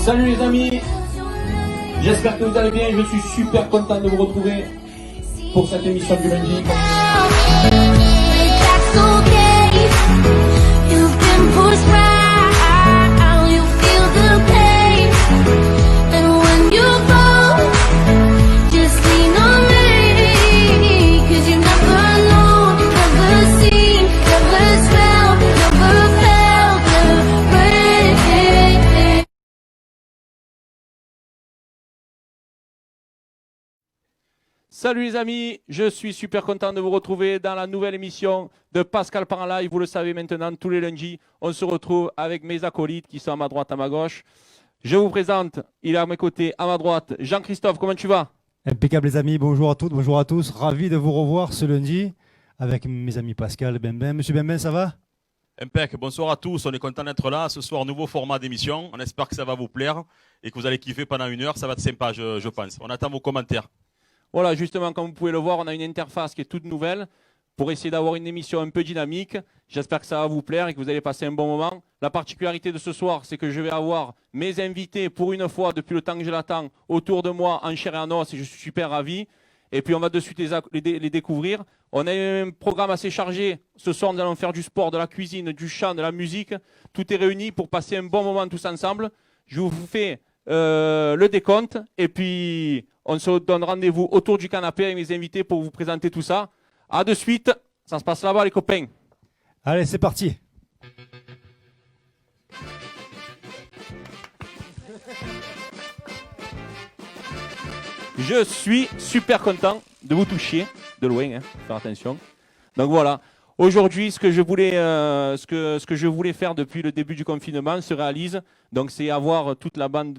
Salut les amis, j'espère que vous allez bien, je suis super content de vous retrouver pour cette émission du lundi. Salut les amis, je suis super content de vous retrouver dans la nouvelle émission de Pascal Part en Live. Vous le savez maintenant, tous les lundis, on se retrouve avec mes acolytes qui sont à ma droite, à ma gauche. Je vous présente, il est à mes côtés, à ma droite, Jean-Christophe, comment tu vas? Impeccable les amis, bonjour à toutes, bonjour à tous. Ravi de vous revoir ce lundi avec mes amis Pascal et Bemben. Monsieur Bemben, ça va? Impec, bonsoir à tous, on est content d'être là. Ce soir, nouveau format d'émission. On espère que ça va vous plaire et que vous allez kiffer pendant une heure. Ça va être sympa, je pense. On attend vos commentaires. Voilà, justement, comme vous pouvez le voir, on a une interface qui est toute nouvelle pour essayer d'avoir une émission un peu dynamique. J'espère que ça va vous plaire et que vous allez passer un bon moment. La particularité de ce soir, c'est que je vais avoir mes invités pour une fois, depuis le temps que je l'attends, autour de moi, en chair et en os, et je suis super ravi. Et puis, on va de suite les découvrir. On a un programme assez chargé. Ce soir, nous allons faire du sport, de la cuisine, du chant, de la musique. Tout est réuni pour passer un bon moment tous ensemble. Je vous fais le décompte et puis on se donne rendez-vous autour du canapé avec mes invités pour vous présenter tout ça. À de suite, ça se passe là-bas les copains. Allez, c'est parti. Je suis super content de vous toucher de loin, hein, faire attention. Donc voilà. Aujourd'hui, ce que je voulais faire depuis le début du confinement se réalise. Donc, c'est avoir toute la bande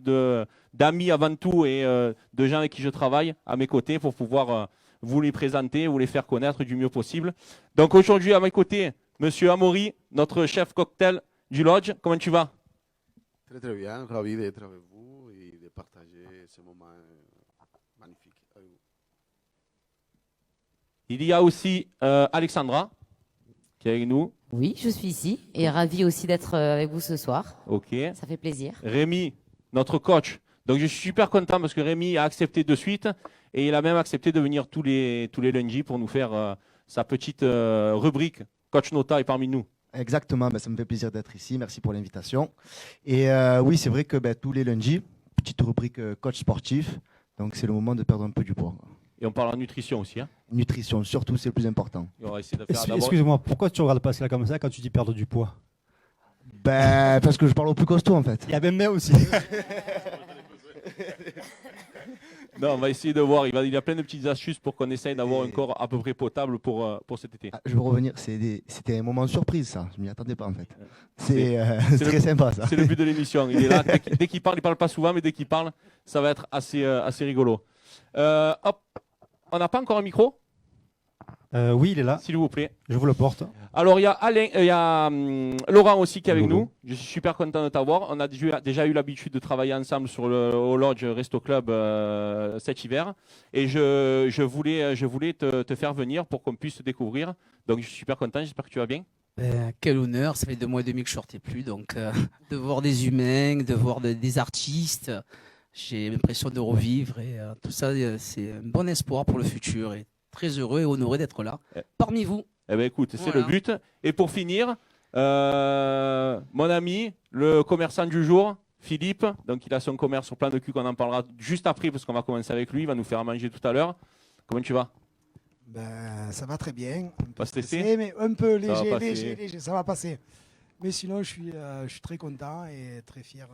d'amis avant tout et de gens avec qui je travaille à mes côtés pour pouvoir vous les présenter, vous les faire connaître du mieux possible. Donc, aujourd'hui, à mes côtés, Monsieur Amaury, notre chef cocktail du Lodge. Comment tu vas? Très très bien, ravi d'être avec vous et de partager ce moment magnifique avec vous. Il y a aussi Alexandra qui est avec nous. Oui, je suis ici et ravi aussi d'être avec vous ce soir. Ok. Ça fait plaisir. Rémi, notre coach. Donc je suis super content parce que Rémi a accepté de suite et il a même accepté de venir tous les lundis pour nous faire sa petite rubrique. Coach Nota est parmi nous. Exactement, ça me fait plaisir d'être ici. Merci pour l'invitation. Et oui, c'est vrai que tous les lundis, petite rubrique coach sportif. Donc c'est le moment de perdre un peu du poids. Et on parle en nutrition aussi. Hein. Nutrition, surtout, c'est le plus important. Excuse-moi, pourquoi tu regardes Pascal comme ça quand tu dis perdre du poids? Parce que je parle au plus costaud en fait. Il y a Bemben aussi. Non, on va essayer de voir. Il a plein de petites astuces pour qu'on essaye d'avoir un corps à peu près potable pour cet été. Je veux revenir, c'était un moment surprise ça. Je ne m'y attendais pas en fait. C'est très sympa ça. C'est le but de l'émission. Il est là. Dès qu'il parle, il ne parle pas souvent, mais dès qu'il parle, ça va être assez rigolo. Hop. On n'a pas encore un micro? Oui, il est là. S'il vous plaît. Je vous le porte. Alors, il y a Alain, il y a Laurent aussi qui est avec nous. Je suis super content de t'avoir. On a déjà eu l'habitude de travailler ensemble au Lodge Resto Club cet hiver. Et je voulais te faire venir pour qu'on puisse te découvrir. Donc, je suis super content. J'espère que tu vas bien. Quel honneur. Ça fait 2 mois et demi que je sortais plus. Donc, de voir des humains, de voir des artistes, j'ai l'impression de revivre. Et tout ça, c'est un bon espoir pour le futur. Et très heureux et honoré d'être là, parmi vous. Eh bien, écoute, c'est le but. Et pour finir, mon ami, le commerçant du jour, Philippe, donc il a son commerce sur Plan de Cul, qu'on en parlera juste après, parce qu'on va commencer avec lui, il va nous faire manger tout à l'heure. Comment tu vas? Ça va très bien. Pas stressé, mais un peu léger, ça va passer. Mais sinon, je suis très content et très fier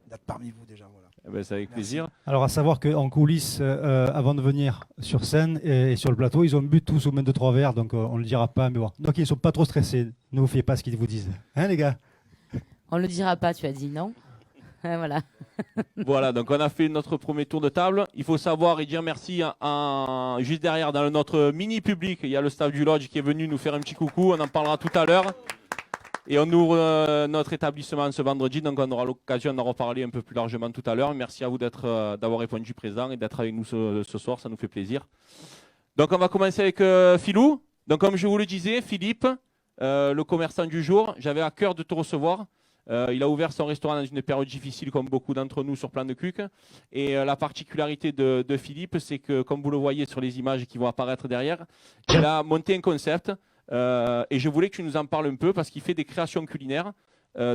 d'être parmi vous déjà. Voilà. Eh ben, c'est avec plaisir. Alors, à savoir qu'en coulisses, avant de venir sur scène et sur le plateau, ils ont bu tous au moins 2-3 verres, donc on ne le dira pas, mais bon. Donc, ils ne sont pas trop stressés. Ne vous fiez pas à ce qu'ils vous disent. Hein, les gars? On ne le dira pas, tu as dit, non? Voilà. Voilà, donc on a fait notre premier tour de table. Il faut savoir et dire merci juste derrière, dans notre mini public, il y a le staff du Lodge qui est venu nous faire un petit coucou. On en parlera tout à l'heure. Et on ouvre notre établissement ce vendredi, donc on aura l'occasion d'en reparler un peu plus largement tout à l'heure. Merci à vous d'avoir répondu présent et d'être avec nous ce soir, ça nous fait plaisir. Donc on va commencer avec Philou. Donc comme je vous le disais, Philippe, le commerçant du jour. J'avais à cœur de te recevoir. Il a ouvert son restaurant dans une période difficile, comme beaucoup d'entre nous sur Plan de Cuc. Et la particularité de Philippe, c'est que, comme vous le voyez sur les images qui vont apparaître derrière, il a monté un concept. Et je voulais que tu nous en parles un peu parce qu'il fait des créations culinaires.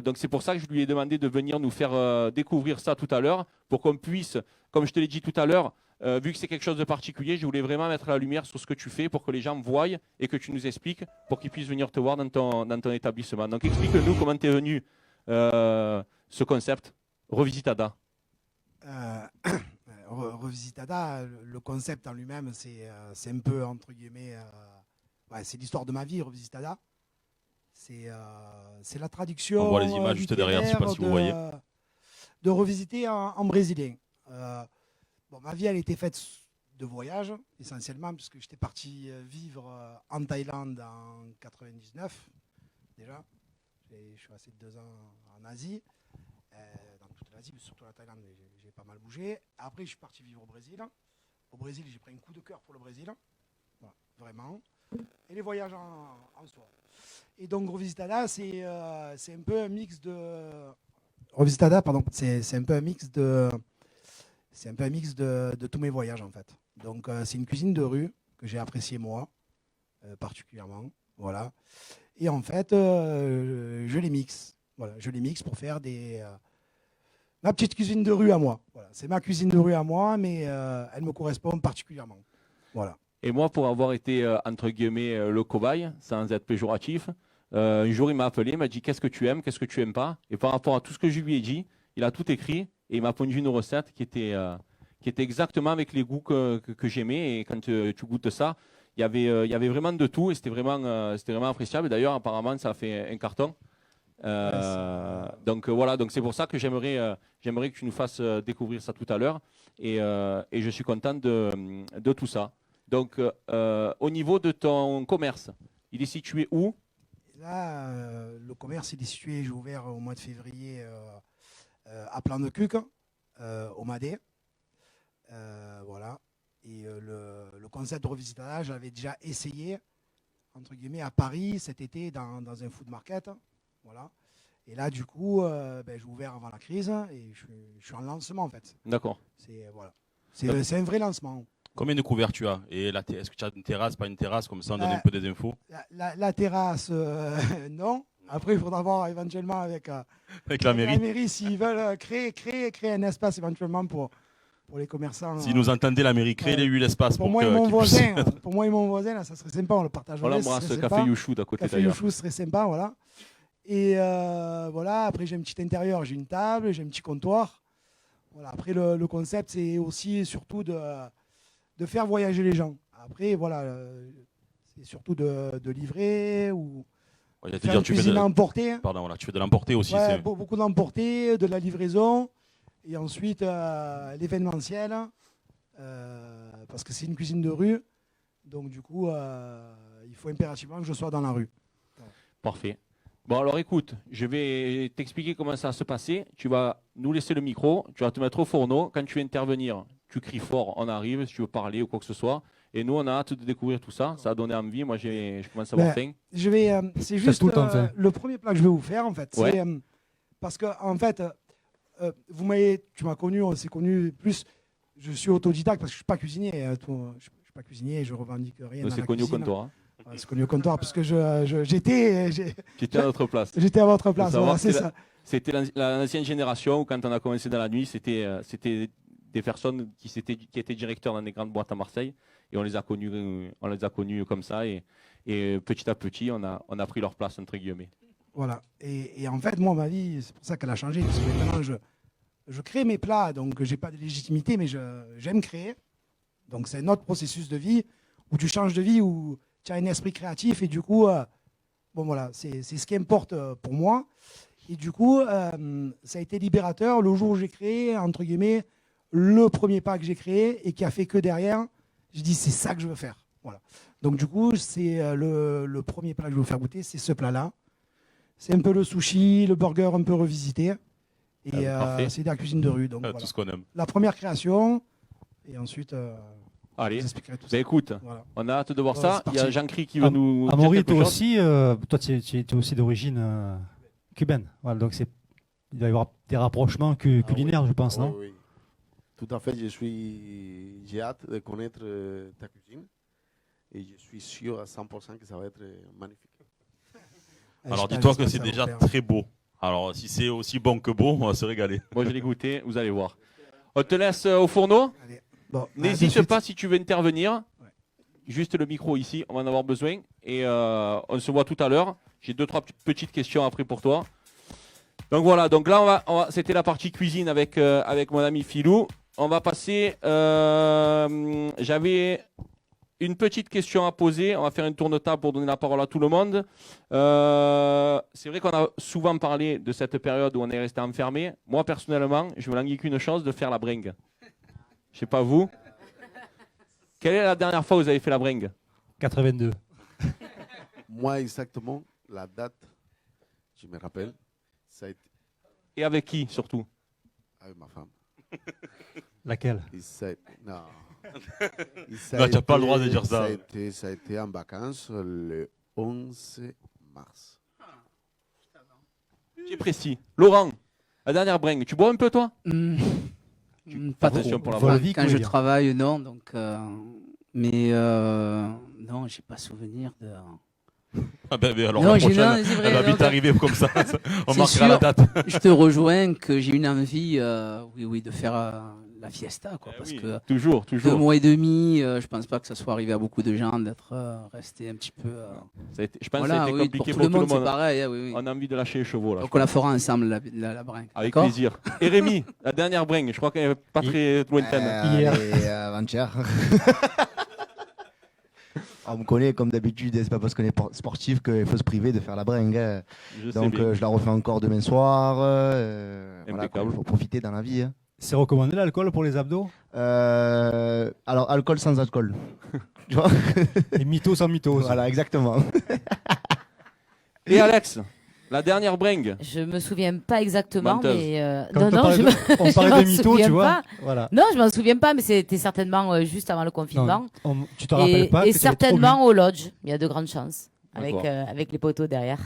Donc c'est pour ça que je lui ai demandé de venir nous faire découvrir ça tout à l'heure, pour qu'on puisse, comme je te l'ai dit tout à l'heure, vu que c'est quelque chose de particulier, je voulais vraiment mettre la lumière sur ce que tu fais pour que les gens voient et que tu nous expliques pour qu'ils puissent venir te voir dans ton établissement. Donc explique-nous comment tu es venu ce concept Revisitada. Revisitada, le concept en lui-même, c'est un peu, entre guillemets, c'est l'histoire de ma vie, Revisitada. C'est la traduction. On voit les images juste derrière, je ne sais pas si vous voyez. De revisiter en brésilien. Ma vie, elle était faite de voyages, essentiellement, puisque j'étais parti vivre en Thaïlande en 99, déjà. Je suis resté 2 ans en Asie, dans toute l'Asie, mais surtout la Thaïlande, j'ai pas mal bougé. Après, je suis parti vivre au Brésil. Au Brésil, j'ai pris un coup de cœur pour le Brésil, voilà, vraiment. Et les voyages en soi. Et donc, Revisitada, c'est un peu un mix de... Revisitada, pardon, c'est un peu un mix de... C'est un peu un mix de tous mes voyages, en fait. Donc, c'est une cuisine de rue que j'ai appréciée, moi, particulièrement. Voilà. Et en fait, je les mixe. Voilà, je les mixe pour faire ma petite cuisine de rue à moi. Voilà, c'est ma cuisine de rue à moi, mais elle me correspond particulièrement. Voilà. Et moi, pour avoir été, entre guillemets, le cobaye, sans être péjoratif, un jour, il m'a appelé, il m'a dit qu'est-ce que tu aimes, qu'est-ce que tu n'aimes pas. Et par rapport à tout ce que je lui ai dit, il a tout écrit et il m'a pondu une recette qui était exactement avec les goûts que j'aimais. Et quand tu goûtes ça, il y avait vraiment de tout et c'était vraiment appréciable. D'ailleurs, apparemment, ça a fait un carton. Donc voilà, donc c'est pour ça que j'aimerais que tu nous fasses découvrir ça tout à l'heure. Et je suis content de tout ça. Donc, au niveau de ton commerce, il est situé où? Là, le commerce, il est situé, j'ai ouvert au mois de février à Plan de Cuc, au Madé. Voilà. Et le concept de Revisitada, j'avais déjà essayé, entre guillemets, à Paris cet été dans un food market. Voilà. Et là, du coup, j'ai ouvert avant la crise et je suis en lancement, en fait. D'accord. Voilà. C'est un vrai lancement. Combien de couverts tu as? Et est-ce que tu as une terrasse, pas une terrasse? Comme ça, on donne un peu des infos. La terrasse, non. Après, il faudra voir éventuellement avec la mairie. S'ils veulent créer un espace éventuellement pour les commerçants. Si nous entendez la mairie, créez-lui l'espace pour moi et mon voisin. Pour moi et mon voisin, là, ça serait sympa, on le partagerait. On l'embrasse, Café Youchou d'à côté d'ailleurs. Café Youchou serait sympa, voilà. Et voilà, après j'ai un petit intérieur, j'ai une table, j'ai un petit comptoir. Voilà. Après le concept, c'est aussi et surtout de faire voyager les gens. Après, voilà, c'est surtout de livrer ou faire une cuisine à emporter. Pardon, voilà, tu fais de l'emporter aussi. Ouais, beaucoup d'emporter, de la livraison. Et ensuite, l'événementiel, parce que c'est une cuisine de rue. Donc, du coup, il faut impérativement que je sois dans la rue. Parfait. Bon, alors écoute, je vais t'expliquer comment ça va se passer. Tu vas nous laisser le micro, tu vas te mettre au fourneau. Quand tu veux intervenir, tu cries fort, on arrive, si tu veux parler ou quoi que ce soit. Et nous, on a hâte de découvrir tout ça. Ça a donné envie. Moi, je commence à avoir faim. C'est juste le premier plat que je vais vous faire, en fait. Ouais. Parce que, en fait, tu m'as connu, on s'est connu plus. Je suis autodidacte parce que je ne suis pas cuisinier. Je suis pas cuisinier et je revendique rien. On s'est connu au comptoir. Hein. On s'est connu au comptoir parce que j'étais à notre place. J'étais à votre place. Voilà, c'est ça. C'était l'ancienne génération où, quand on a commencé dans la nuit, c'était des personnes qui étaient directeurs dans des grandes boîtes à Marseille. Et on les a connus comme ça. Et petit à petit, on a pris leur place, entre guillemets. Voilà. Et en fait, moi, ma vie, c'est pour ça qu'elle a changé. Parce que maintenant, je crée mes plats. Donc, je n'ai pas de légitimité, mais j'aime créer. Donc, c'est un autre processus de vie où tu changes de vie, où tu as un esprit créatif. Et du coup, bon, voilà, c'est ce qui importe pour moi. Et du coup, ça a été libérateur le jour où j'ai créé, entre guillemets, le premier plat que j'ai créé et qui a fait que derrière, je dis c'est ça que je veux faire. Voilà. Donc du coup, c'est le premier plat que je veux vous faire goûter, c'est ce plat-là. C'est un peu le sushi, le burger un peu revisité. Et c'est de la cuisine de rue. Donc, tout ce qu'on aime. La première création. Et ensuite... Allez. Je vous expliquerai tout ça. Ben écoute, Voilà. on a hâte de voir Voilà, ça. c'est Il y a parti. Jean-Cri qui veut nous dire Amaury, quelque toi chose. aussi, toi, tu es aussi d'origine cubaine. Voilà, donc il doit y avoir des rapprochements culinaires, je pense, Ah non? oui, oui. Tout à fait, j'ai hâte de connaître ta cuisine et je suis sûr à 100% que ça va être magnifique. Alors J'espère dis-toi que ça c'est va vous déjà plaire. très beau. Alors si c'est aussi bon que beau, on va se régaler. Moi, je l'ai goûté, vous allez voir. On te laisse au fourneau. Allez. Bon, de N'hésite suite. pas si tu veux intervenir. Ouais. Juste le micro ici, on va en avoir besoin. Et on se voit tout à l'heure. J'ai 2-3 petites questions après pour toi. Donc voilà, donc là, c'était la partie cuisine avec mon ami Philou. On va passer. J'avais une petite question à poser. On va faire un tour de table pour donner la parole à tout le monde. C'est vrai qu'on a souvent parlé de cette période où on est resté enfermé. Moi, personnellement, je me languis qu'une chose, de faire la bringue. Je sais pas vous. Quelle est la dernière fois que vous avez fait la bringue? 82. Moi, exactement, la date, je me rappelle, ça a été Et avec qui, surtout? avec ma femme. Laquelle? Non. Non, tu n'as pas le droit de dire ça. Ça a été en vacances le 11 mars. C'est précis. Laurent, la dernière bringue. Tu bois un peu, toi? Pas Attention trop. pour la Voilà. bringue. Quand Vie, je quoi, travaille, non. Donc, mais non, j'ai pas souvenir de. Ah ben, alors Non, la j'ai- prochaine, non, c'est vrai, elle va non, vite non. arriver comme ça. On C'est marquera la sûr. date. Je te rejoins que j'ai une envie, oui, de faire la fiesta, quoi, parce Oui, que toujours, 2 toujours. mois et demi, je pense pas que ça soit arrivé à beaucoup de gens d'être resté un petit peu. Ça a été- je pense que ça a Voilà, été oui, compliqué pour tout le monde, c'est monde. pareil. Oui, oui. On a envie de lâcher les chevaux, là. Donc on la fera ensemble, la bringue. Avec D'accord. plaisir. Et Rémi, la dernière bringue, je crois qu'elle n'est pas très lointaine. Hier. Avant-hier. On me connaît comme d'habitude, c'est pas parce qu'on est sportif qu'il faut se priver de faire la bringue. Hein. Je sais Donc bien. je la refais encore demain soir. Voilà, quoi, Impeccable. il faut profiter dans la vie. Hein. C'est recommandé l'alcool pour les abdos? Alors alcool sans alcool. Tu vois. Et mythos sans mythos. Voilà, exactement. Et Alex, la dernière bringue. Je me souviens pas exactement, Menteuse. mais Quand non, on non, parlait je de, me- on je parlait m'en de mythos, souviens tu vois. pas. Voilà. Non, je m'en souviens pas, mais c'était certainement juste avant le confinement. Non, tu te rappelles pas Et que tu avais trop certainement au lodge. Il y a de grandes chances. Avec, D'accord. avec les poteaux derrière.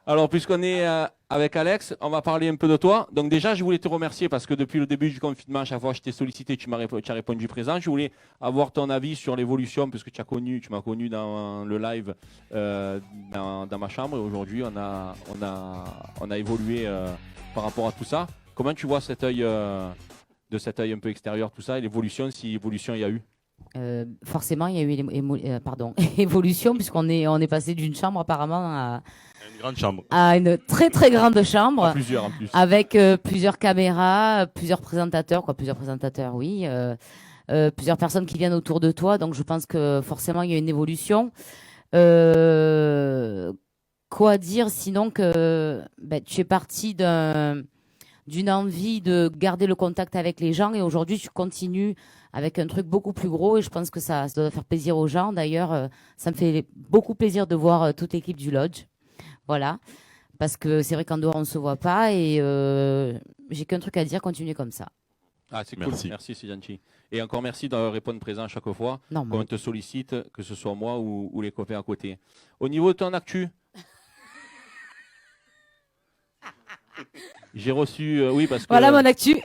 Alors, puisqu'on est avec Alex, on va parler un peu de toi. Donc déjà, je voulais te remercier parce que depuis le début du confinement, à chaque fois que je t'ai sollicité, tu as répondu présent. Je voulais avoir ton avis sur l'évolution, puisque tu m'as connu dans le live dans ma chambre. Et aujourd'hui, on a évolué par rapport à tout ça. Comment tu vois cet œil, de cet œil un peu extérieur, tout ça, et l'évolution, si évolution il y a eu? Forcément, il y a eu évolution, puisqu'on est passé d'une chambre apparemment Une grande chambre. à une très très grande À chambre. plusieurs en plus. Avec plusieurs caméras, plusieurs présentateurs, oui, plusieurs personnes qui viennent autour de toi. Donc je pense que forcément il y a une évolution. Quoi dire sinon que tu es parti d'une envie de garder le contact avec les gens et aujourd'hui tu continues avec un truc beaucoup plus gros et je pense que ça doit faire plaisir aux gens. D'ailleurs, ça me fait beaucoup plaisir de voir toute l'équipe du Lodge. Voilà. Parce que c'est vrai qu'en dehors, on ne se voit pas et j'ai qu'un truc à dire, continuez comme ça. Ah, c'est cool. Merci. Merci, c'est gentil. Et encore merci de répondre présent à chaque fois. Non, Quand on te sollicite, que ce soit moi ou les copains à côté. Au niveau de ton actu, j'ai reçu, oui, parce que voilà mon actu.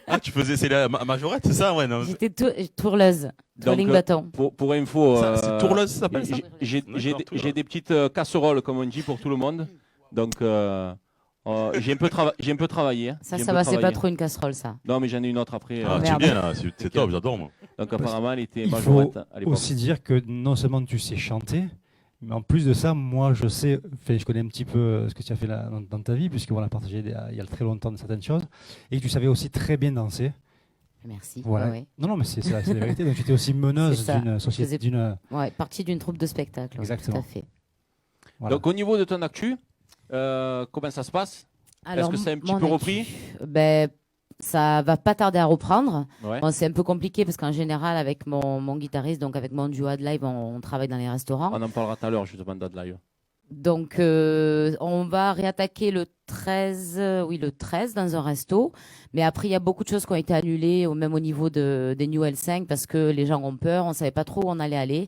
Ah, tu faisais c'est la majorette, c'est ça? Ouais, non. J'étais tourleuse, twirling Donc, bâton. pour info, C'est Tourleuse, ça s'appelle ça? j'ai D'accord, Tourleuse. des petites casseroles, comme on dit, pour tout le monde. Donc, j'ai un peu travaillé. Ça J'ai un peu va, c'est pas travaillé. trop une casserole, ça. Non, mais j'en ai une autre après. Ah, tu es merde. bien là, c'est top, j'adore moi. Donc, apparemment, elle était Il majorette faut à l'époque. aussi dire que non seulement tu sais chanter, mais en plus de ça, moi je sais, je connais un petit peu ce que tu as fait là, dans ta vie, puisque on a partagé il y a très longtemps de certaines choses, et que tu savais aussi très bien danser. Merci. Voilà. Ouais, ouais. Non, mais c'est la vérité. Donc tu étais aussi meneuse C'est ça. d'une société, faisais- d'une. Ouais, partie d'une troupe de spectacle. ouais, Exactement. Tout à fait. Voilà. Donc, au niveau de ton actu, comment ça se passe? Est-ce que c'est un petit mon peu actu, repris? Ça va pas tarder à reprendre. Ouais. Bon, c'est un peu compliqué parce qu'en général, avec mon guitariste, donc avec mon duo de live, on travaille dans les restaurants. On en parlera tout à l'heure, justement, de live. Donc, on va réattaquer le 13, le 13 dans un resto. Mais après, il y a beaucoup de choses qui ont été annulées, même au niveau des New L5, parce que les gens ont peur, on ne savait pas trop où on allait aller.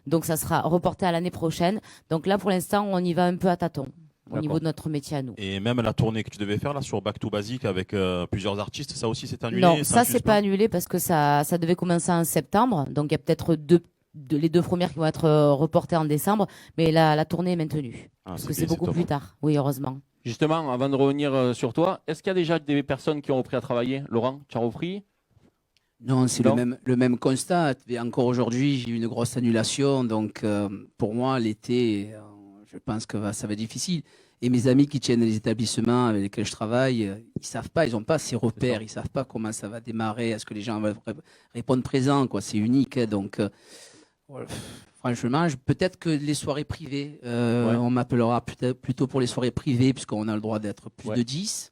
Donc, ça sera reporté à l'année prochaine. Donc là, pour l'instant, on y va un peu à tâtons au niveau de notre métier à nous. Et même la tournée que tu devais faire là sur Back to Basic avec plusieurs artistes, ça aussi c'est annulé? Non, ça, c'est pas annulé parce que ça devait commencer en septembre. Donc, il y a peut-être les deux premières qui vont être reportées en décembre. Mais la tournée est maintenue. Parce que c'est beaucoup plus tard. Oui, heureusement. Justement, avant de revenir sur toi, est-ce qu'il y a déjà des personnes qui ont repris à travailler? Laurent, tu as repris? Non, c'est le même constat. Et encore aujourd'hui, j'ai eu une grosse annulation. Donc, pour moi, l'été, je pense que ça va être difficile. Et mes amis qui tiennent les établissements avec lesquels je travaille, ils savent pas, ils n'ont pas ces repères, ils savent pas comment ça va démarrer, est-ce que les gens vont répondre présent, quoi. C'est unique. Donc, franchement, peut-être que les soirées privées, on m'appellera peut-être plutôt pour les soirées privées, puisqu'on a le droit d'être plus de 10.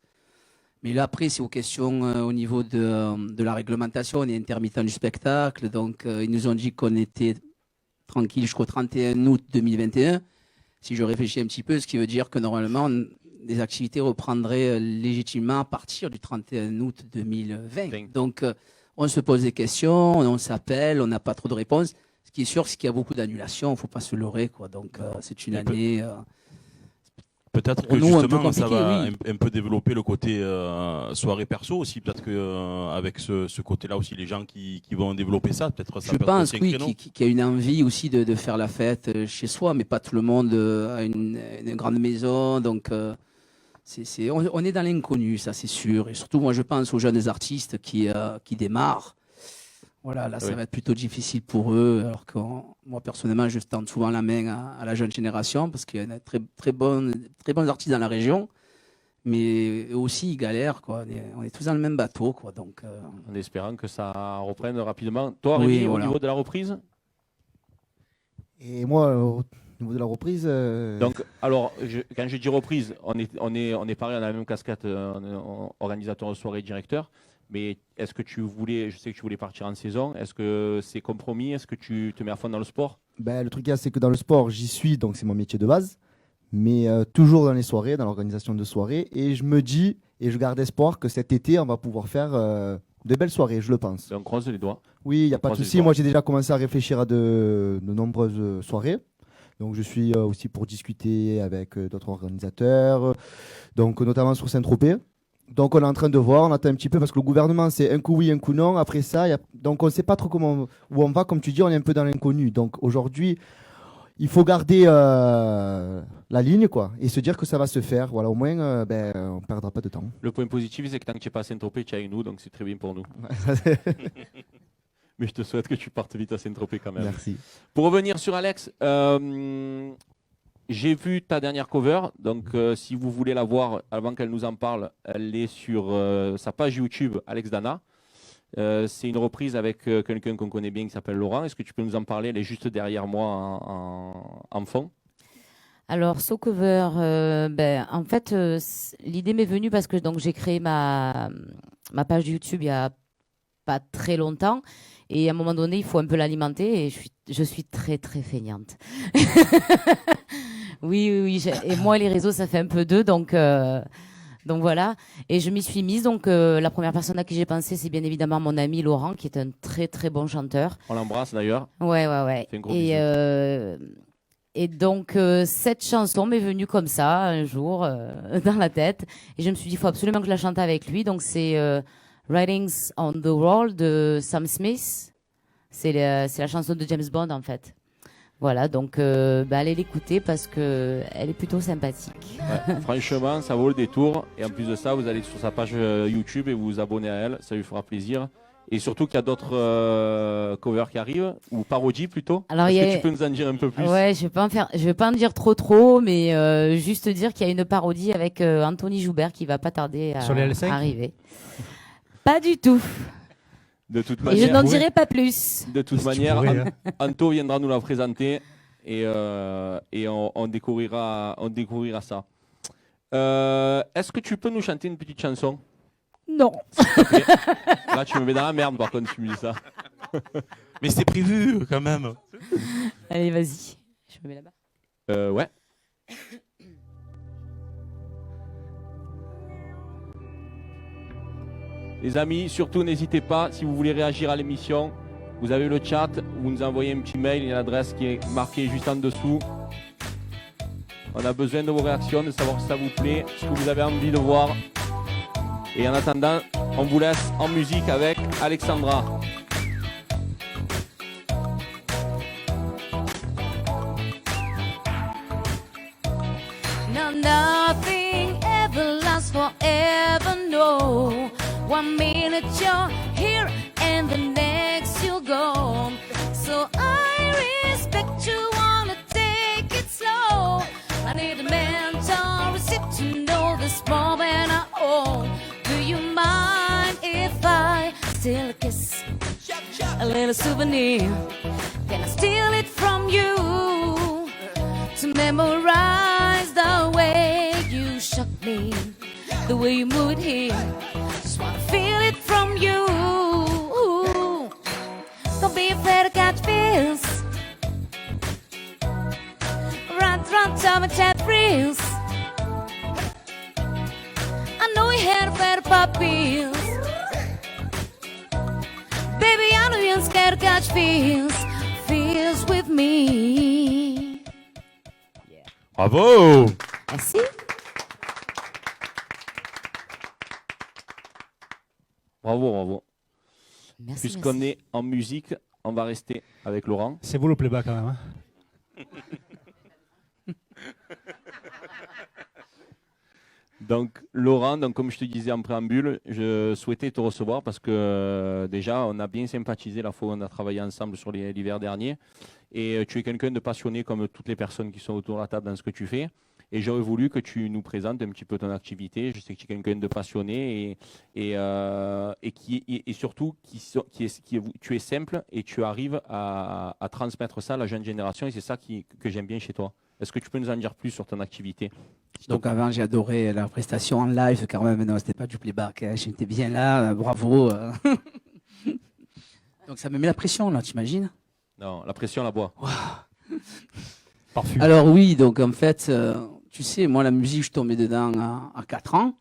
Mais là, après, c'est aux questions au niveau de la réglementation. On est intermittent du spectacle. Donc, ils nous ont dit qu'on était tranquille jusqu'au 31 août 2021. Si je réfléchis un petit peu, ce qui veut dire que normalement, les activités reprendraient légitimement à partir du 31 août 2020. Donc, on se pose des questions, on s'appelle, on n'a pas trop de réponses. Ce qui est sûr, c'est qu'il y a beaucoup d'annulations. Il ne faut pas se leurrer, quoi. Donc, c'est une année... Peut-être que justement, ça va un peu développer le côté soirée perso aussi. Peut-être qu'avec ce côté-là aussi, les gens qui vont développer ça, peut-être ça Je peut pense, être oui, qu'il y a une envie aussi de faire la fête chez soi, mais pas tout le monde a une grande maison. Donc, on est dans l'inconnu, ça c'est sûr. Et surtout, moi, je pense aux jeunes artistes qui démarrent. Voilà, là, ça va être plutôt difficile pour eux. Alors que moi, personnellement, je tends souvent la main à la jeune génération parce qu'il y a très bons artistes dans la région. Mais eux aussi, ils galèrent, quoi. On est tous dans le même bateau, quoi. Donc, en espérant que ça reprenne rapidement. Toi, Rémi, au niveau de la reprise? Et moi, au niveau de la reprise... Donc, alors, quand je dis reprise, on est pareil, on a la même casquette, organisateur de soirée, directeur. Mais est-ce que je sais que tu voulais partir en saison, est-ce que c'est compromis, est-ce que tu te mets à fond dans le sport? Le truc, c'est que dans le sport, j'y suis, donc c'est mon métier de base, mais toujours dans les soirées, dans l'organisation de soirées, et je me dis, et je garde espoir que cet été, on va pouvoir faire de belles soirées, je le pense. Donc, croise les doigts. Oui, il n'y a pas de souci. Moi, j'ai déjà commencé à réfléchir à de nombreuses soirées. Donc, je suis aussi pour discuter avec d'autres organisateurs, donc notamment sur Saint-Tropez. Donc, on est en train de voir, on attend un petit peu parce que le gouvernement, c'est un coup oui, un coup non. Après ça, donc on ne sait pas trop où on va. Comme tu dis, on est un peu dans l'inconnu. Donc, aujourd'hui, il faut garder la ligne, quoi, et se dire que ça va se faire. Voilà, au moins, on ne perdra pas de temps. Le point positif, c'est que tant que tu n'es pas à Saint-Tropez, tu es avec nous, donc c'est très bien pour nous. Mais je te souhaite que tu partes vite à Saint-Tropez quand même. Merci. Pour revenir sur Alex, j'ai vu ta dernière cover, donc si vous voulez la voir avant qu'elle nous en parle, elle est sur sa page YouTube Alex Dana. C'est une reprise avec quelqu'un qu'on connaît bien qui s'appelle Laurent. Est-ce que tu peux nous en parler? Elle est juste derrière moi en fond. Alors, So Cover, en fait, l'idée m'est venue parce que j'ai créé ma page YouTube il n'y a pas très longtemps. Et à un moment donné, il faut un peu l'alimenter. Et je suis très, très feignante. Oui. Et moi, les réseaux, ça fait un peu deux. Donc voilà. Et je m'y suis mise. Donc, la première personne à qui j'ai pensé, c'est bien évidemment mon ami Laurent, qui est un très, très bon chanteur. On l'embrasse d'ailleurs. Ouais. Fait un gros bisou. Et donc, cette chanson m'est venue comme ça, un jour, dans la tête. Et je me suis dit, il faut absolument que je la chante avec lui. Donc, c'est Writings on the Wall de Sam Smith. C'est la chanson de James Bond, en fait. Voilà, donc allez l'écouter parce qu'elle est plutôt sympathique. Ouais, franchement, ça vaut le détour. Et en plus de ça, vous allez sur sa page YouTube et vous vous abonnez à elle. Ça lui fera plaisir. Et surtout qu'il y a d'autres covers qui arrivent, ou parodies plutôt. Alors, est-ce que tu peux nous en dire un peu plus? Ouais, je vais pas en dire trop, mais juste dire qu'il y a une parodie avec Anthony Joubert qui va pas tarder à arriver. Pas du tout. De toute Et manière, je n'en dirai pas plus. De toute manière, Anto viendra nous la présenter et on découvrira ça. Est-ce que tu peux nous chanter une petite chanson? Non. Là, tu me mets dans la merde, par contre, tu me dis ça. Mais c'est prévu, quand même. Allez, vas-y. Je me mets là-bas. Ouais. Les amis, surtout n'hésitez pas, si vous voulez réagir à l'émission, vous avez le chat, vous nous envoyez un petit mail, il y a l'adresse qui est marquée juste en dessous. On a besoin de vos réactions, de savoir si ça vous plaît, ce que vous avez envie de voir. Et en attendant, on vous laisse en musique avec Alexandra. Now nothing ever lasts forever, no. 1 minute you're here and the next you're gone. So I respect you, wanna take it slow. I need a mentor receipt to know this moment I own. Do you mind if I steal a kiss? A little souvenir. Can I steal it from you? To memorize the way you shock me, the way you move it here. Just wanna feel it from you. Don't be afraid to catch feels. Run, tell me chat reels. I know you had afraid of puppies. Baby, I know you're scared to catch feels with me. Bravo! Merci. Bravo, bravo. Merci, Puisqu'on merci. est en musique, on va rester avec Laurent. C'est beau le playback quand même. Hein. Donc Laurent, donc, comme je te disais en préambule, je souhaitais te recevoir parce que déjà on a bien sympathisé la fois où on a travaillé ensemble sur l'hiver dernier. Et tu es quelqu'un de passionné comme toutes les personnes qui sont autour de la table dans ce que tu fais. Et j'aurais voulu que tu nous présentes un petit peu ton activité. Je sais que tu es quelqu'un de passionné et surtout tu es simple et tu arrives à transmettre ça à la jeune génération. Et c'est ça que j'aime bien chez toi. Est-ce que tu peux nous en dire plus sur ton activité? Donc avant, j'ai adoré la prestation en live quand même. Non, c'était pas du playback. Hein. J'étais bien là, bravo. Donc ça me met la pression là, t'imagines? Non, la pression, la bois. Parfum. Alors oui, donc en fait, tu sais, moi la musique, je suis tombé dedans à 4 ans.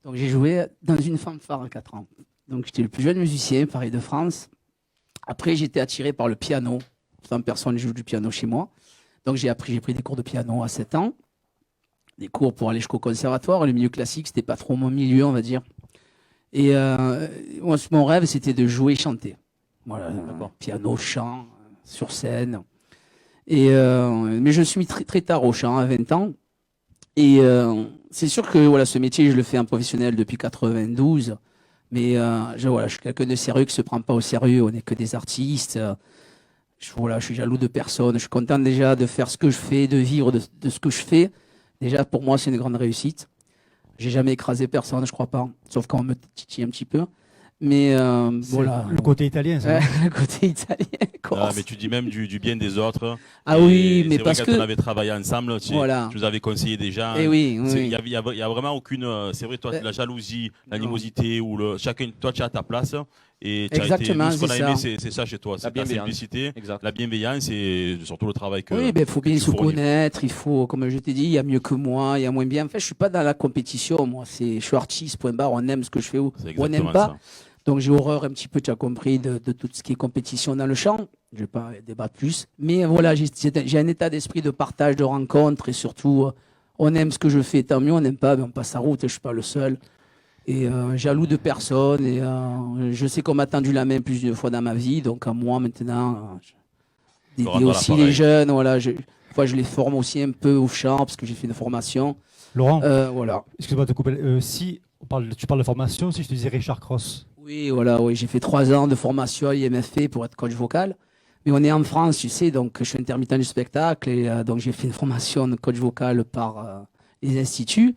Donc j'ai joué dans une fanfare à 4 ans. Donc j'étais le plus jeune musicien, pareil de France. Après, j'étais attiré par le piano. 100 personnes jouent du piano chez moi. Donc j'ai pris des cours de piano à 7 ans. Des cours pour aller jusqu'au conservatoire. Le milieu classique, c'était pas trop mon milieu, on va dire. Et moi, mon rêve, c'était de jouer et chanter. Voilà, piano, chant, sur scène. Et, mais je me suis mis très, très tard au chant, à 20 ans. Et c'est sûr que voilà, ce métier, je le fais en professionnel depuis 92. Mais je suis quelqu'un de sérieux qui se prend pas au sérieux. On n'est que des artistes. Je suis jaloux de personne. Je suis content déjà de faire ce que je fais, de vivre de ce que je fais. Déjà, pour moi, c'est une grande réussite. J'ai jamais écrasé personne, je crois pas. Sauf quand on me titille un petit peu. Mais voilà. Le côté italien, ça. Le côté italien. Ah, mais tu dis même du bien des autres. Ah oui, mais c'est parce vrai, que quand on avait travaillé ensemble, voilà. tu nous avais conseillé des gens. Et oui, Il y a vraiment aucune. C'est vrai, toi, la jalousie, l'animosité ou chacun, toi, tu as ta place. Et exactement, ce qu'on a aimé, ça. c'est ça chez toi, c'est la simplicité, exact. La bienveillance et surtout le travail que. Oui, il faut bien se connaître. Il faut, comme je t'ai dit, il y a mieux que moi, il y a moins bien. En fait, je suis pas dans la compétition. Moi, je suis artiste. Point barre. On aime ce que je fais ou on n'aime pas. Ça. Donc j'ai horreur un petit peu, tu as compris, de tout ce qui est compétition dans le chant. Je ne vais pas débattre plus. Mais voilà, j'ai un état d'esprit de partage, de rencontre et surtout, on aime ce que je fais, tant mieux, on n'aime pas, mais on passe sa route et je ne suis pas le seul. Et jaloux de personne. Et je sais qu'on m'a tendu la main plusieurs fois dans ma vie. Donc à moi maintenant, d'aider aussi les jeunes. Voilà, je les forme aussi un peu au chant parce que j'ai fait une formation. Laurent, voilà. Excuse-moi de te couper. Si tu parles de formation, si je te disais Richard Cross. Oui, voilà, oui, j'ai fait 3 ans de formation à l'IMFP pour être coach vocal. Mais on est en France, tu sais, donc je suis intermittent du spectacle et donc j'ai fait une formation de coach vocal par les instituts.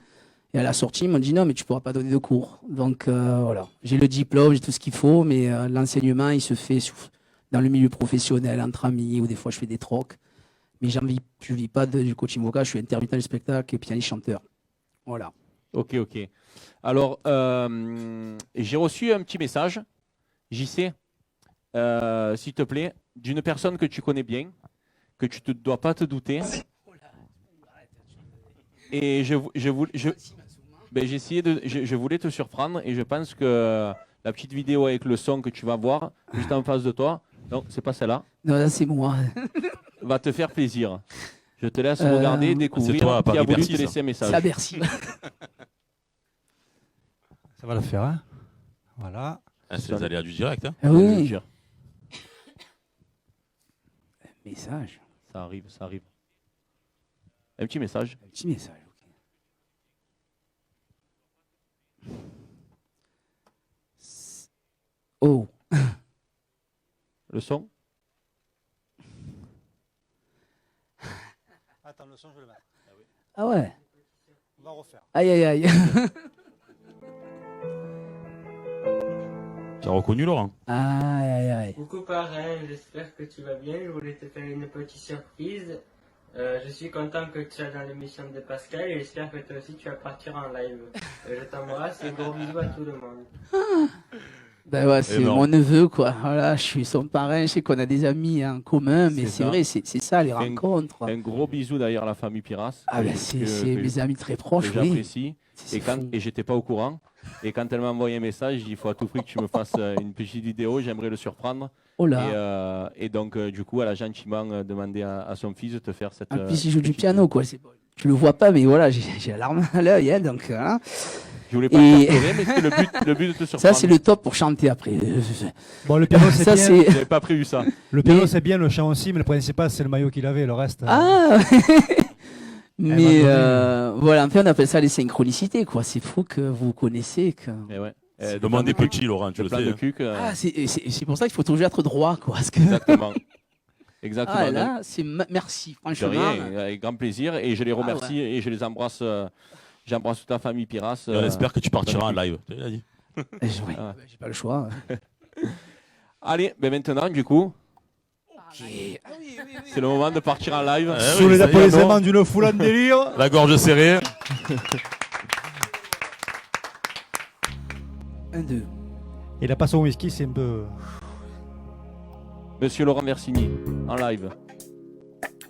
Et à la sortie, ils m'ont dit non, mais tu ne pourras pas donner de cours. Donc voilà, j'ai le diplôme, j'ai tout ce qu'il faut, mais l'enseignement, il se fait dans le milieu professionnel, entre amis, ou des fois je fais des trocs. Mais je ne vis pas du coaching vocal, je suis intermittent du spectacle et pianiste chanteur. Voilà. Ok. Alors, j'ai reçu un petit message, JC, s'il te plaît, d'une personne que tu connais bien, que tu ne dois pas te douter. Et je voulais te surprendre et je pense que la petite vidéo avec le son que tu vas voir juste en face de toi, non, c'est pas celle-là. Non, là, c'est moi. Va te faire plaisir. Je te laisse regarder, découvrir. C'est toi, à qui a Paris voulu Bercy, te ça. laisser un message. C'est à Bercy. Ça va le faire, hein. Voilà. Ah, c'est les aléas du direct. Hein. Ah oui. Message. Ça arrive. Un petit message. Un petit message. Ok. Oh. Le son. Attends, le son, je vais le mettre. Ah ouais. On va refaire. Aïe, aïe, aïe. Tu as reconnu Laurent? Aïe, aïe, aïe. Coucou parrain, j'espère que tu vas bien. Je voulais te faire une petite surprise. Je suis content que tu sois dans l'émission de Pascal et j'espère que toi aussi tu vas partir en live. Je t'embrasse et gros bisous à tout le monde. Ben ouais, c'est Énorme. mon neveu, quoi. Voilà, je suis son parrain. Je sais qu'on a des amis en commun, mais C'est c'est ça. vrai, c'est ça, les rencontres. Un gros bisou d'ailleurs à la famille Piras. Ah ben, c'est mes amis très proches, que oui. j'apprécie. Et j'étais pas au courant. Et quand elle m'a envoyé un message, j'ai dit il faut à tout prix que tu me fasses une petite vidéo, j'aimerais le surprendre. Oh là. Et donc, du coup, elle a gentiment demandé à son fils de te faire cette. En plus, il joue du piano, quoi. Tu le vois pas, mais voilà, j'ai la larme à l'œil, hein, donc. Hein. Je voulais pas te pleurer, mais c'était le but de te surprendre. Ça, c'est le top pour chanter après. Bon, le piano, c'est Ça, bien. c'est- J'avais pas prévu ça. Le piano, c'est bien, le chant aussi, mais le principal, c'est le maillot qu'il avait, le reste. Ah Mais m'a voilà, en fait, on appelle ça les synchronicités, quoi. C'est fou que vous connaissez. Que... Mais ouais. Demande des petits, Laurent, tu le le plan sais. de hein. cul que- Ah, c'est pour ça qu'il faut toujours être droit, quoi. Parce que... Exactement. Exactement. Ah, là, c'est merci, De franchement. rien, avec grand plaisir. Et je les remercie ouais. et je les embrasse. J'embrasse toute la famille Piras. Et on espère que tu partiras en live. Tu l'as dit. Ouais, Ah. j'ai pas le choix. Allez, ben maintenant, du coup, c'est le moment de partir en live. Eh Sous oui, les ça y est, applaudissements non. d'une foule en délire. La gorge serrée. 1, 2. Et la passion au whisky, c'est un peu. Monsieur Laurent Versini, en live.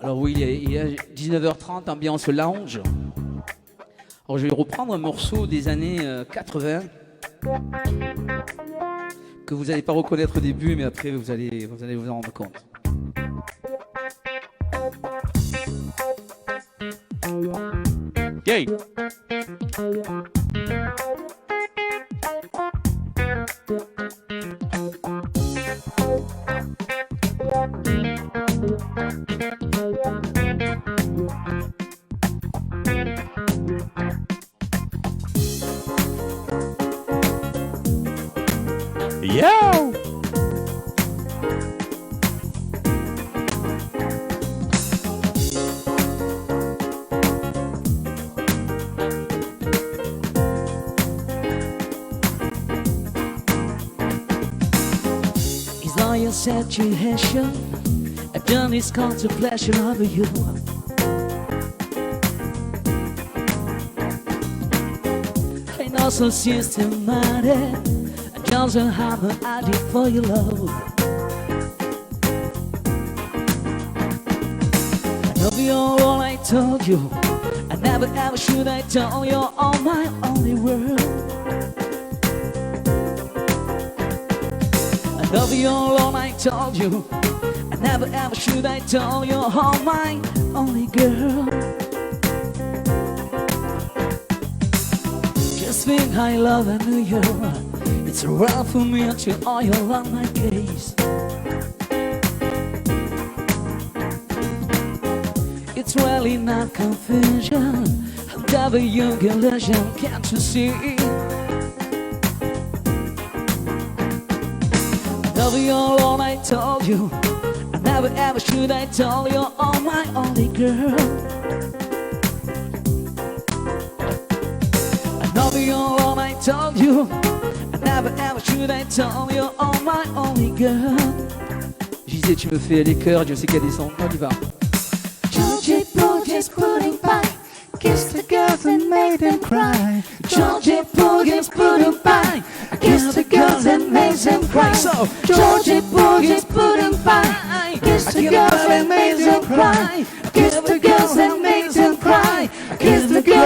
Alors oui, il est 19h30, ambiance lounge. Alors je vais reprendre un morceau des années 80 que vous n'allez pas reconnaître au début, mais après vous allez vous en rendre compte. Gay. Yo! It's not your situation. I've done this contemplation over you. Ain't not so systematic. I just don't have an idea for your love. I know you're all I told you. I never ever should I tell you all my only word. I love you all I told you. I never ever should I tell you all my only girl. Just think I love and knew you. It's rare for me to oil on my case. It's really not confusion. I'm never young illusion, can't you see? Love you all I told you. I never ever should I tell you all my only girl. I love you all I told you. I never ever should I tell you all my only girl. Je disais, tu me fais les cœurs, Dieu sait qu'il y a des sons. On y va. Georgie Porgy's pudding pie. Kiss the girls and made them cry. Georgie Porgy's pudding pie. Kiss the girls and made them cry. So Georgie Porgy's pudding pie. Kiss the girls and made them cry. Kiss the girls and made them cry. Kiss the girls.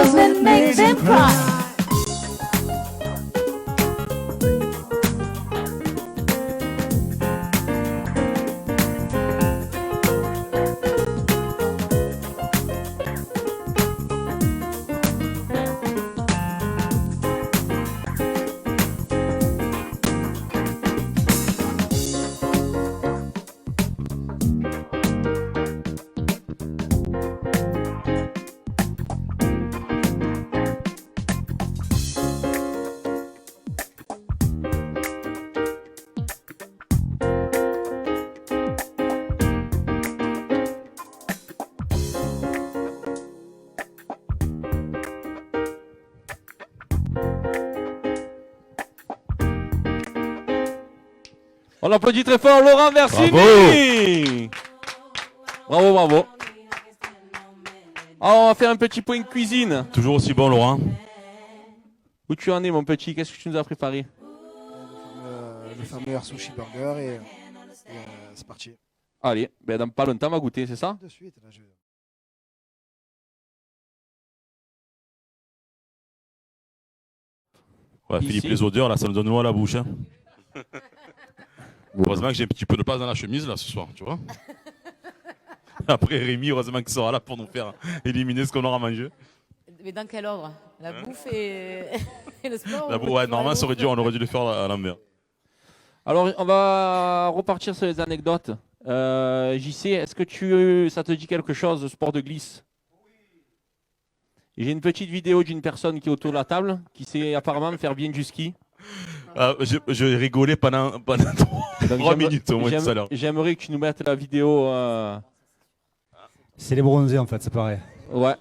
On applaudit très fort Laurent Versini. Bravo, bravo. Alors, on va faire un petit point cuisine. Toujours aussi bon, Laurent. Où tu en es, mon petit? Qu'est-ce que tu nous as préparé? Le fameux sushi burger et c'est parti. Allez, ben dans pas longtemps, on va goûter, c'est ça? De suite, là, Ouais, Ici. Philippe, les odeurs, là, ça me donne l'eau à la bouche. Hein. Heureusement que j'ai un petit peu de place dans la chemise, là, ce soir, tu vois. Après, Rémi, heureusement qu'il sera là pour nous faire éliminer ce qu'on aura mangé. Mais dans quel ordre? La bouffe et, et le sport? Ouais, normalement, on aurait dû le faire à l'envers. Alors, on va repartir sur les anecdotes. JC, est-ce que ça te dit quelque chose, le sport de glisse? J'ai une petite vidéo d'une personne qui est autour de la table, qui sait apparemment faire bien du ski. Je rigolais pendant 3 minutes au moins tout à l'heure. J'aimerais que tu nous mettes la vidéo. C'est les bronzés en fait, c'est pareil. Ouais.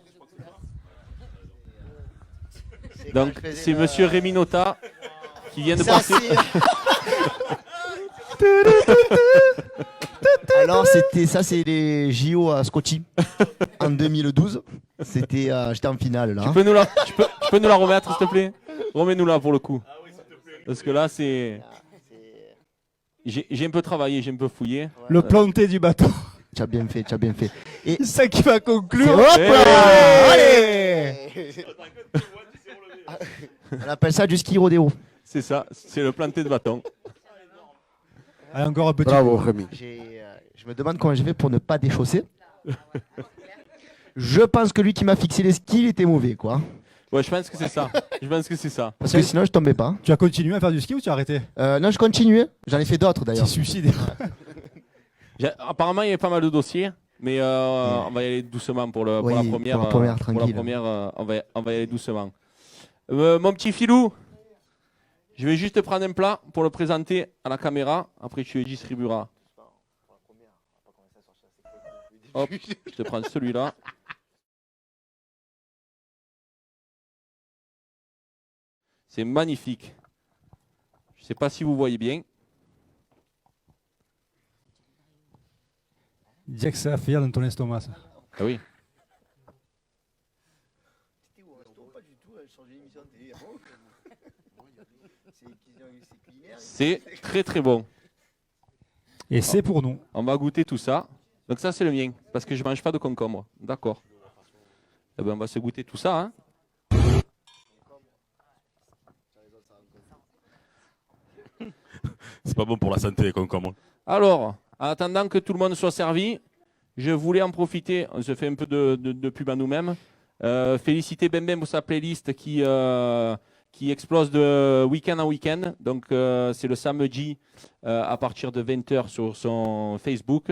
Donc c'est Monsieur Rémi Nota qui vient de passer. Alors c'est les JO à Scotty en 2012. J'étais en finale là. Tu peux nous la remettre s'il te plaît? Remets-nous la pour le coup. Parce que là c'est. J'ai un peu travaillé, j'ai un peu fouillé. Le planté du bateau. Tu as bien fait. Et c'est ça qui va conclure. Hop là, allez. On appelle ça du ski rodéo. C'est ça, c'est le planté de bâton. Allez, encore un petit. Bravo, Rémi. Je me demande comment j'ai fait pour ne pas déchausser. Je pense que lui qui m'a fixé les skis, il était mauvais, quoi. Ouais, je pense que c'est ça. Parce que sinon, je tombais pas. Tu as continué à faire du ski ou tu as arrêté? Non, je continuais. J'en ai fait d'autres d'ailleurs. Tu suicides. Apparemment, il y avait pas mal de dossiers, mais on va y aller doucement pour la première. Tranquille. On va y aller doucement. Mon petit filou, je vais juste te prendre un plat pour le présenter à la caméra. Après, tu le distribueras. Hop, je te prends celui-là. C'est magnifique. Je ne sais pas si vous voyez bien. Dis que ça va faire dans ton estomac, ça. Ah oui. C'est très très bon. Et c'est pour nous. On va goûter tout ça. Donc ça c'est le mien, parce que je ne mange pas de concombre. D'accord. Eh ben, on va se goûter tout ça. Hein. C'est pas bon pour la santé les concombres. Alors, en attendant que tout le monde soit servi, je voulais en profiter, on se fait un peu de pub à nous-mêmes, féliciter Bembem pour sa playlist qui explose de week-end en week-end. Donc c'est le samedi à partir de 20h sur son Facebook.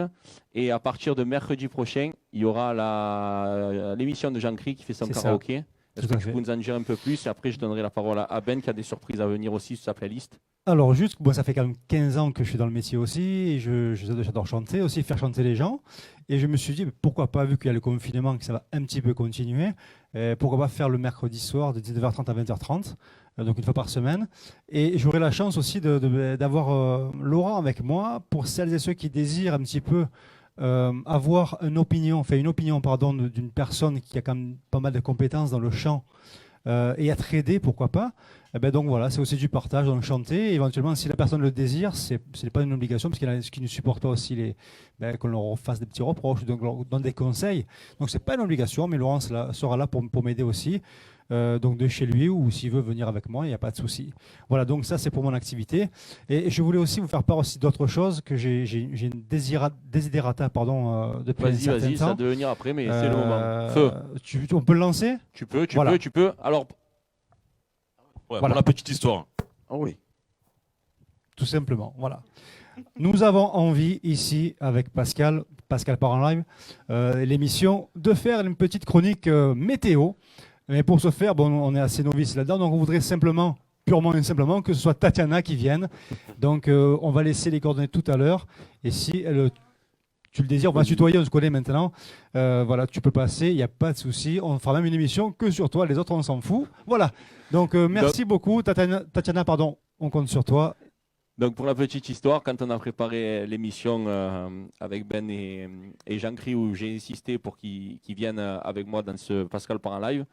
Et à partir de mercredi prochain, il y aura l'émission de Jean-Cri qui fait son karaoké. Est-ce que tu peux nous en dire un peu plus? Et après, je donnerai la parole à Ben qui a des surprises à venir aussi sur sa playlist. Alors juste, ça fait quand même 15 ans que je suis dans le métier aussi, et j'adore chanter aussi, faire chanter les gens. Et je me suis dit, pourquoi pas, vu qu'il y a le confinement, que ça va un petit peu continuer, pourquoi pas faire le mercredi soir de 19h30 à 20h30, donc une fois par semaine. Et j'aurai la chance aussi d'avoir Laurent avec moi, pour celles et ceux qui désirent un petit peu avoir une opinion d'une personne qui a quand même pas mal de compétences dans le chant, et être aidé, pourquoi pas. Donc voilà, c'est aussi du partage, donc chanter. Et éventuellement, si la personne le désire, ce n'est pas une obligation, parce qu'il y en a qui ne supportent pas aussi qu'on leur fasse des petits reproches, donc leur donne des conseils. Donc c'est pas une obligation, mais Laurent sera là pour m'aider aussi, donc de chez lui, ou s'il veut venir avec moi, il n'y a pas de souci. Voilà, donc ça c'est pour mon activité. Et je voulais aussi vous faire part aussi d'autres choses, que j'ai une desiderata depuis un certain temps. Vas-y, ça va devenir après, mais c'est le moment. Feu. On peut le lancer? Tu peux. Alors... Ouais, voilà. Pour la petite histoire. Ah oui. Tout simplement, voilà. Nous avons envie ici, avec Pascal part en live, l'émission, de faire une petite chronique météo. Mais pour ce faire, on est assez novice là-dedans, donc on voudrait purement et simplement, que ce soit Tatiana qui vienne. Donc on va laisser les coordonnées tout à l'heure. Et si tu le désires, on va se tutoyer, on se connaît maintenant. Voilà, tu peux passer, il n'y a pas de souci. On fera même une émission que sur toi, les autres, on s'en fout. Voilà. Donc merci beaucoup, Tatiana, on compte sur toi. Donc pour la petite histoire, quand on a préparé l'émission avec Ben et Jean-Cri, où j'ai insisté pour qu'ils viennent avec moi dans ce Pascal par un live,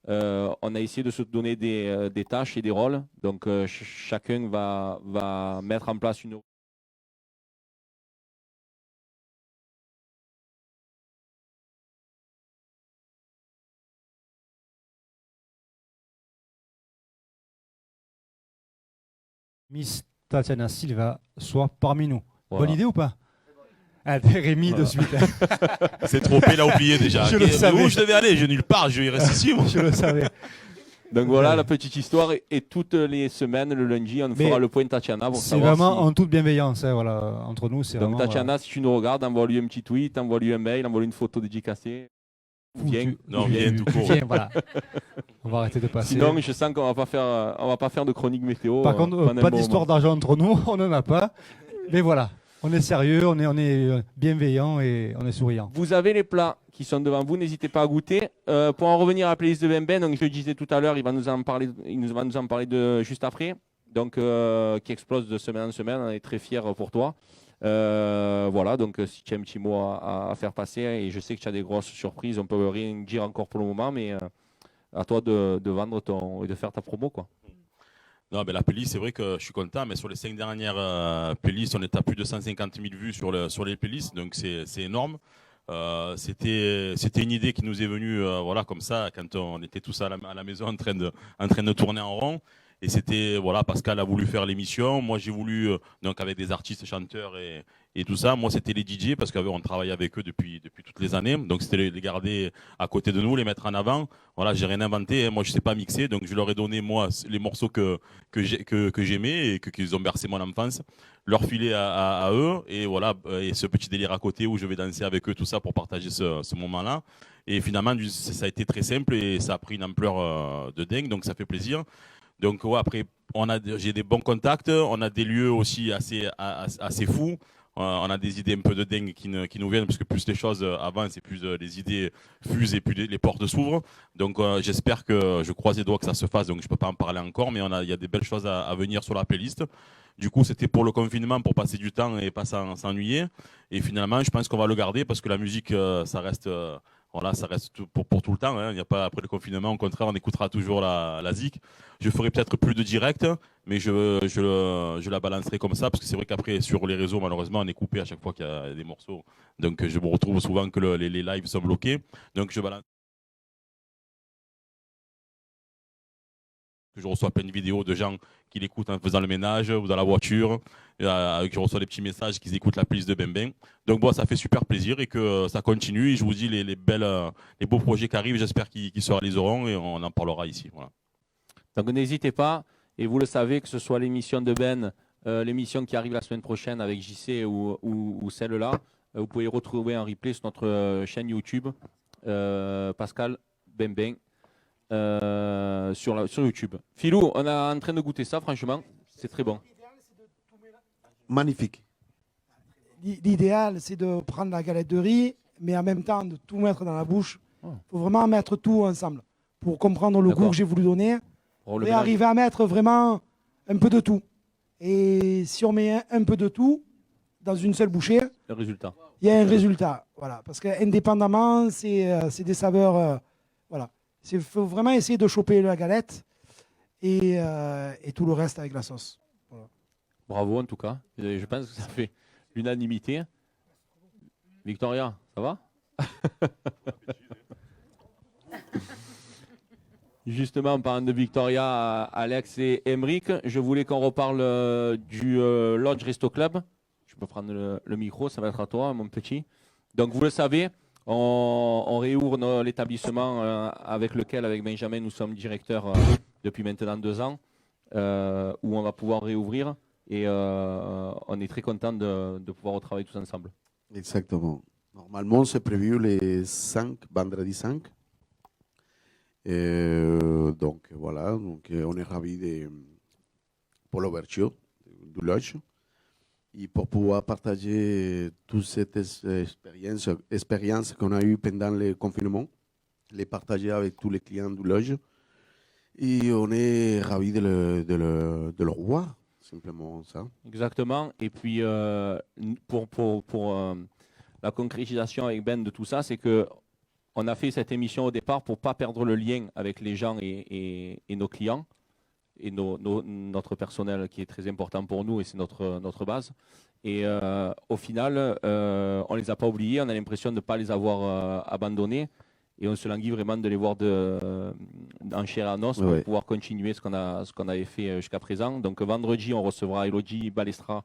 on a essayé de se donner des tâches et des rôles. Donc chacun va mettre en place une... Miss Tatiana Silva soit parmi nous. Voilà. Bonne idée ou pas? Ah, Rémi de suite. C'est trop, il a oublié déjà. Je le savais. Où je devais aller? Je nulle part, je reste ici. Moi. Je le savais. Donc voilà la petite histoire. Et toutes les semaines, le lundi, on fera le point Tatiana. Pour C'est savoir vraiment si... en toute bienveillance. Hein, voilà. Entre nous, c'est Donc vraiment... Tatiana, si tu nous regardes, envoie-lui un petit tweet, envoie-lui un mail, envoie-lui une photo dédicacée. Viens. Viens tout court. Viens, voilà. On va arrêter de passer. Sinon, je sens qu'on va pas faire de chronique météo. Par contre, pas d'histoire d'argent entre nous, on n'en a pas. Mais voilà, on est sérieux, on est bienveillant et on est souriant. Vous avez les plats qui sont devant vous, n'hésitez pas à goûter. Pour en revenir à la playlist de Ben, donc je le disais tout à l'heure, il va nous en parler juste après. Donc qui explose de semaine en semaine, on est très fiers pour toi. Voilà, donc si tu as un petit mot à faire passer, et je sais que tu as des grosses surprises, on peut rien dire encore pour le moment, mais à toi de vendre et de faire ta promo, quoi. Non, mais la playlist, c'est vrai que je suis content, mais sur les 5 dernières playlists, on est à plus de 150 000 vues sur les playlists, donc c'est énorme. C'était une idée qui nous est venue voilà, comme ça, quand on était tous à la maison en train de tourner en rond. Et c'était, voilà, Pascal a voulu faire l'émission. Moi, j'ai voulu, donc avec des artistes, chanteurs et tout ça. Moi, c'était les DJ parce qu'on travaille avec eux depuis toutes les années. Donc, c'était les garder à côté de nous, les mettre en avant. Voilà, j'ai rien inventé. Hein. Moi, je sais pas mixer. Donc, je leur ai donné, moi, les morceaux que j'aimais et qu'ils ont bercé mon enfance. Leur filer à eux. Et voilà, et ce petit délire à côté où je vais danser avec eux, tout ça pour partager ce moment-là. Et finalement, ça a été très simple et ça a pris une ampleur de dingue. Donc, ça fait plaisir. Donc ouais, après, j'ai des bons contacts, on a des lieux aussi assez fous, on a des idées un peu de dingue qui nous viennent, parce que plus les choses avancent et plus les idées fusent et plus les portes s'ouvrent. Donc j'espère je croise les doigts que ça se fasse, donc je ne peux pas en parler encore, mais il y a des belles choses à venir sur la playlist. Du coup, c'était pour le confinement, pour passer du temps et pas s'ennuyer. Et finalement, je pense qu'on va le garder, parce que la musique, ça reste... Voilà, ça reste pour tout le temps. Hein. Il n'y a pas après le confinement. Au contraire, on écoutera toujours la zik. Je ferai peut-être plus de direct, mais je la balancerai comme ça, parce que c'est vrai qu'après sur les réseaux, malheureusement, on est coupé à chaque fois qu'il y a des morceaux. Donc je me retrouve souvent que les lives sont bloqués. Donc je balance. Je reçois plein de vidéos de gens qui l'écoutent en faisant le ménage ou dans la voiture. Je reçois des petits messages qu'ils écoutent la playlist de Ben. Donc bon, ça fait super plaisir et que ça continue. Et je vous dis les beaux projets qui arrivent, j'espère qu'ils se réaliseront et on en parlera ici. Voilà. Donc n'hésitez pas, et vous le savez, que ce soit l'émission de Ben, l'émission qui arrive la semaine prochaine avec JC ou celle-là, vous pouvez retrouver en replay sur notre chaîne YouTube, Pascal Ben. Sur YouTube. Philou, on est en train de goûter ça, franchement, c'est très bon. Magnifique. L'idéal, c'est de prendre la galette de riz, mais en même temps de tout mettre dans la bouche. Il faut vraiment mettre tout ensemble pour comprendre le goût que j'ai voulu donner. Et arriver à mettre vraiment un peu de tout. Et si on met un peu de tout dans une seule bouchée, le résultat. Il y a un résultat. Voilà. Parce qu'indépendamment, c'est des saveurs. Voilà. Il faut vraiment essayer de choper la galette et tout le reste avec la sauce. Voilà. Bravo en tout cas. Je pense que ça fait l'unanimité. Victoria, ça va? Justement, en parlant de Victoria, Alex et Emeric, je voulais qu'on reparle du Lodge Resto Club. Je peux prendre le micro, ça va être à toi, mon petit. Donc, vous le savez, on réouvre l'établissement avec lequel, avec Benjamin, nous sommes directeurs depuis maintenant 2 ans, où on va pouvoir réouvrir. Et on est très content de pouvoir retravailler tous ensemble. Exactement. Normalement, c'est prévu les 5, vendredi 5. Donc voilà, donc, on est ravis pour l'ouverture du lodge et pour pouvoir partager toute cette expérience qu'on a eue pendant le confinement, les partager avec tous les clients du lodge. Et on est ravis de le revoir. simplement ça. Exactement. Et puis, pour la concrétisation avec Ben de tout ça, c'est que on a fait cette émission au départ pour pas perdre le lien avec les gens et nos clients et notre personnel qui est très important pour nous et c'est notre base. Et au final, on les a pas oubliés, on a l'impression de ne pas les avoir abandonnés et on se languit vraiment de les voir en chair et en os pour pouvoir continuer ce qu'on avait fait jusqu'à présent. Donc vendredi, on recevra Elodie Balestra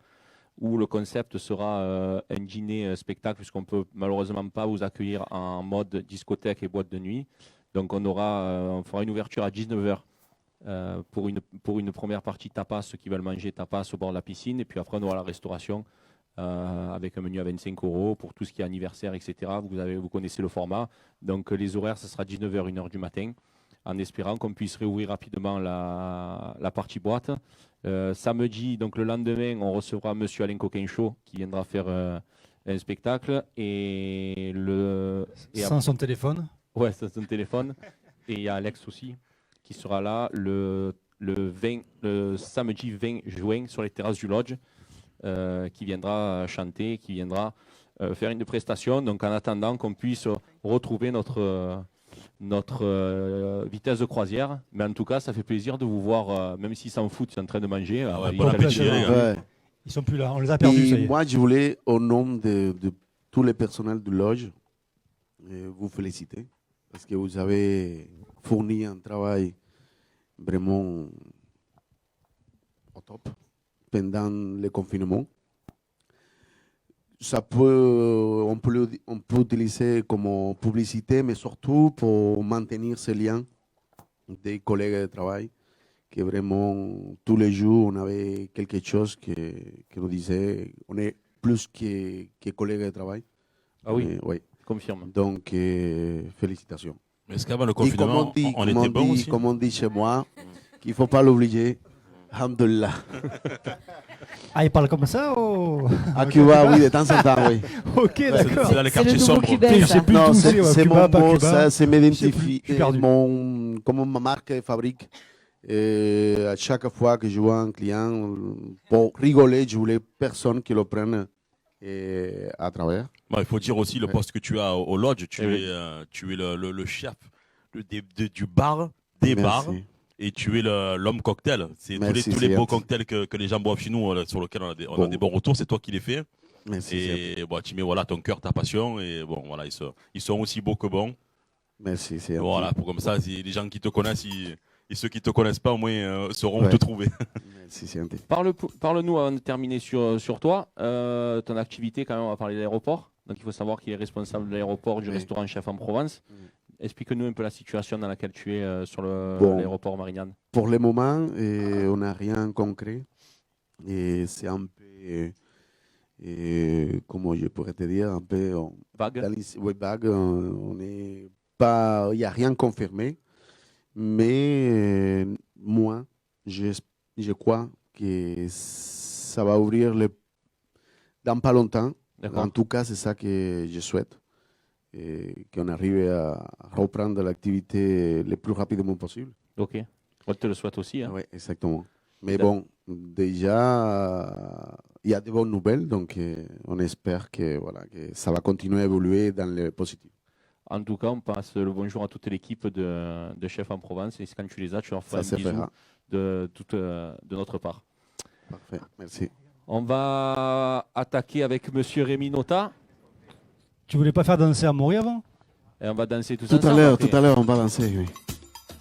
où le concept sera un dîner spectacle puisqu'on peut malheureusement pas vous accueillir en mode discothèque et boîte de nuit. Donc on fera une ouverture à 19h pour une première partie tapas, ceux qui veulent manger tapas au bord de la piscine. Et puis après on aura la restauration avec un menu à 25 € pour tout ce qui est anniversaire, etc. Vous connaissez le format. Donc les horaires, ce sera 19h, 1h du matin, en espérant qu'on puisse réouvrir rapidement la partie boîte. Samedi, donc le lendemain, on recevra Monsieur Alain Coquinchaud qui viendra faire un spectacle. Sans son téléphone. Ouais, sans son téléphone. Et il y a Alex aussi qui sera là le samedi 20 juin sur les terrasses du Lodge, qui viendra chanter, qui viendra faire une prestation. Donc en attendant qu'on puisse retrouver notre vitesse de croisière. Mais en tout cas, ça fait plaisir de vous voir, même s'ils s'en foutent, ils sont en train de manger. Bon appétit, les gars. Ils sont plus là, on les a perdus. Ça y est. Moi, je voulais, au nom de tous les personnels du Lodge, vous féliciter parce que vous avez fourni un travail vraiment au top pendant le confinement. On peut utiliser comme publicité, mais surtout pour maintenir ce lien des collègues de travail, que vraiment tous les jours on avait quelque chose qui nous disait on est plus que collègues de travail. Ah oui, oui. Confirme. Donc félicitations. Mais est-ce qu'avant le confinement, on était bon aussi? Comme on dit chez moi, qu'il ne faut pas l'obliger. Alhamdulillah. Ah, il parle comme ça ou... À Cuba, oui, de temps en temps, oui. Ok, d'accord. C'est dans les quartiers sombres. Je sais plus Non, d'où c'est Cuba, mon pas mot, Cuba. ça, c'est m'identifier. Je suis perdu. Comme ma marque fabrique. Et à chaque fois que je vois un client, pour rigoler, je voulais personne qui le prenne à travers. Bon, il faut dire aussi le poste que tu as au Lodge. Tu es le chef du bar, des bars. Et tu es l'homme cocktail. C'est tous les beaux cocktails que les gens boivent chez nous, sur lesquels on a des bons retours. C'est toi qui les fais. Merci, et bon, tu mets ton cœur, ta passion. Et bon, voilà, ils sont aussi beaux que bons. Merci. C'est voilà, pour comme ça, les gens qui te connaissent et ceux qui ne te connaissent pas, au moins, sauront où te trouver. Merci, c'est Parle-nous avant de terminer sur toi. Ton activité, quand même, on va parler de l'aéroport. Donc il faut savoir qu'il est responsable de l'aéroport du restaurant Chef en Provence. Explique-nous un peu la situation dans laquelle tu es sur l'aéroport Marignane. Pour le moment, on n'a rien de concret. Et c'est un peu, comment je pourrais te dire, un peu vague. Vague. On n'est pas, il n'y a rien confirmé. Mais moi, je crois que ça va ouvrir dans pas longtemps. En tout cas, c'est ça que je souhaite. Et qu'on arrive à reprendre l'activité le plus rapidement possible. Ok, on te le souhaite aussi. Hein. Oui, exactement. Mais bon, déjà, il y a de bonnes nouvelles, donc on espère que ça va continuer à évoluer dans le positif. En tout cas, on passe le bonjour à toute l'équipe de Chef en Provence. Et quand tu les as, tu leur fais un bisou de notre part. Parfait, merci. On va attaquer avec Monsieur Rémi Nota. Tu voulais pas faire danser Amaury avant? Et on va danser tout à l'heure, on va danser, oui.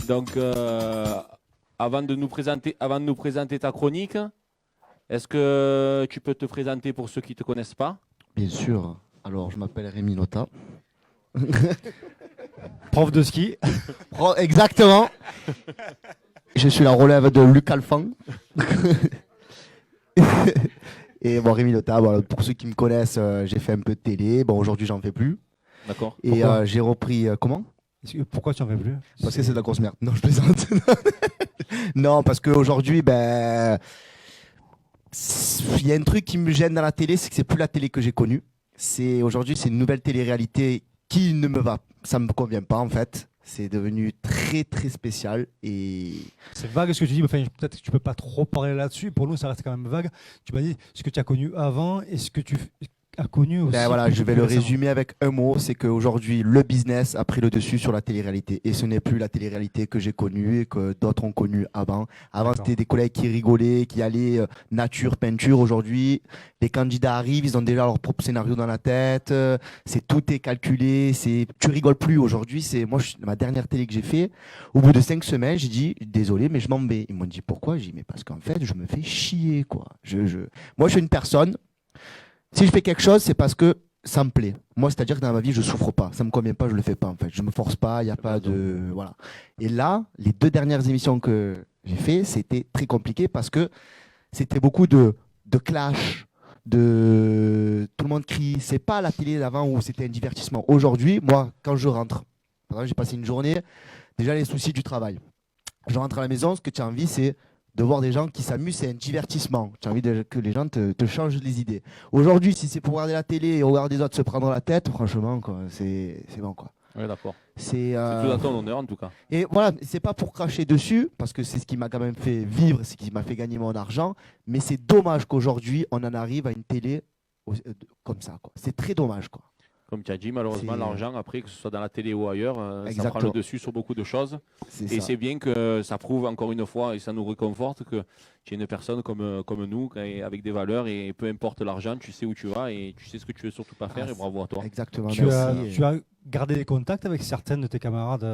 Donc, avant de nous présenter ta chronique, est-ce que tu peux te présenter pour ceux qui ne te connaissent pas? Bien sûr. Alors, je m'appelle Rémi Nota. Prof de ski. Exactement. Je suis la relève de Luc Alphand. Et bon, Rémi Nota, pour ceux qui me connaissent, j'ai fait un peu de télé. Bon, aujourd'hui, j'en fais plus. D'accord. Et j'ai repris. Comment? Pourquoi tu n'en fais plus? Parce que c'est de la grosse merde. Non, je plaisante. Non, parce qu'aujourd'hui, il y a un truc qui me gêne dans la télé, c'est que c'est plus la télé que j'ai connue. Aujourd'hui, c'est une nouvelle télé-réalité qui ne me va. Ça ne me convient pas, en fait. C'est devenu très très spécial et C'est vague ce que tu dis, mais enfin, peut-être que tu peux pas trop parler là-dessus. Pour nous, ça reste quand même vague. Tu m'as dit ce que tu as connu avant et ce que tu as connu aussi. ben voilà, je vais plus le récemment. résumer avec un mot, c'est qu'aujourd'hui le business a pris le dessus sur la télé-réalité et ce n'est plus la télé-réalité que j'ai connue et que d'autres ont connue avant. Avant D'accord. c'était des collègues qui rigolaient, qui allaient nature, peinture. Aujourd'hui, les candidats arrivent, ils ont déjà leur propre scénario dans la tête, tout est calculé, tu rigoles plus aujourd'hui. Ma dernière télé que j'ai fait, au bout de 5 semaines, j'ai dit désolé mais je m'en vais. Ils m'ont dit pourquoi? J'ai dit mais parce qu'en fait je me fais chier quoi. Moi je suis une personne. Si je fais quelque chose, c'est parce que ça me plaît. Moi, c'est-à-dire que dans ma vie, je souffre pas. Ça me convient pas, je le fais pas en fait. Je me force pas, il y a pas de voilà. Et là, les 2 dernières émissions que j'ai fait, c'était très compliqué parce que c'était beaucoup de clash, de tout le monde crie. C'est pas la télé d'avant où c'était un divertissement. Aujourd'hui, moi, quand je rentre, par exemple, j'ai passé une journée, déjà les soucis du travail. Je rentre à la maison, ce que tu as envie, c'est de voir des gens qui s'amusent, c'est un divertissement. Tu as envie que les gens te changent les idées. Aujourd'hui, si c'est pour regarder la télé et regarder les autres se prendre la tête, franchement, quoi, c'est bon. Quoi. Oui, d'accord. C'est tout à ton honneur, en tout cas. Et voilà, c'est pas pour cracher dessus, parce que c'est ce qui m'a quand même fait vivre, c'est ce qui m'a fait gagner mon argent, mais c'est dommage qu'aujourd'hui, on en arrive à une télé comme ça. Quoi. C'est très dommage. Quoi. Comme tu as dit, malheureusement, C'est- l'argent, après, que ce soit dans la télé ou ailleurs, ça prend le Exactement. dessus sur beaucoup de choses. C'est Et ça. c'est bien que ça prouve encore une fois, et ça nous réconforte, que tu es une personne comme nous, et avec des valeurs, et peu importe l'argent, tu sais où tu vas, et tu sais ce que tu veux surtout pas faire, et bravo à toi. Exactement. Tu as, merci. tu as gardé des contacts avec certaines de tes camarades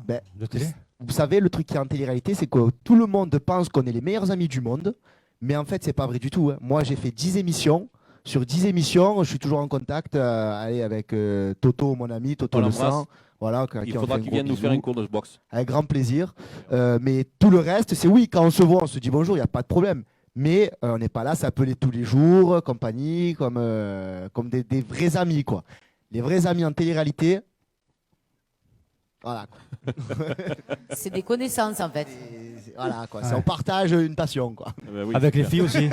Ben, de télé? Vous savez, le truc qui est en télé-réalité, c'est que tout le monde pense qu'on est les meilleurs amis du monde, mais en fait, c'est pas vrai du tout. Hein. Moi, j'ai fait 10 émissions. Sur 10 émissions, je suis toujours en contact avec Toto, mon ami, Toto On Le l'embrasse. Sang. Voilà, Il faudra qu'il vienne nous faire une course de boxe. Avec grand plaisir. Mais tout le reste, c'est oui, quand on se voit, on se dit bonjour, il n'y a pas de problème. Mais on n'est pas là, s'appeler tous les jours, compagnie, comme des vrais amis. Quoi. Les vrais amis en télé-réalité, voilà. Quoi. C'est des connaissances en fait. Voilà, quoi. Ouais. On partage une passion. Quoi. Oui, Avec les super. filles aussi.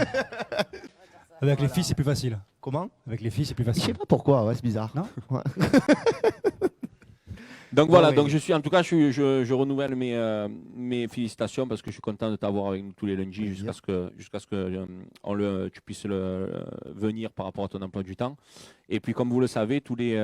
Avec les filles, c'est plus facile. Comment? Avec les filles, c'est plus Je sais facile. pas pourquoi, ouais, c'est bizarre. Non Ouais. Donc voilà, ouais. donc en tout cas, je renouvelle mes félicitations parce que je suis content de t'avoir avec nous tous les lundis jusqu'à ce que tu puisses venir par rapport à ton emploi du temps. Et puis comme vous le savez, tous les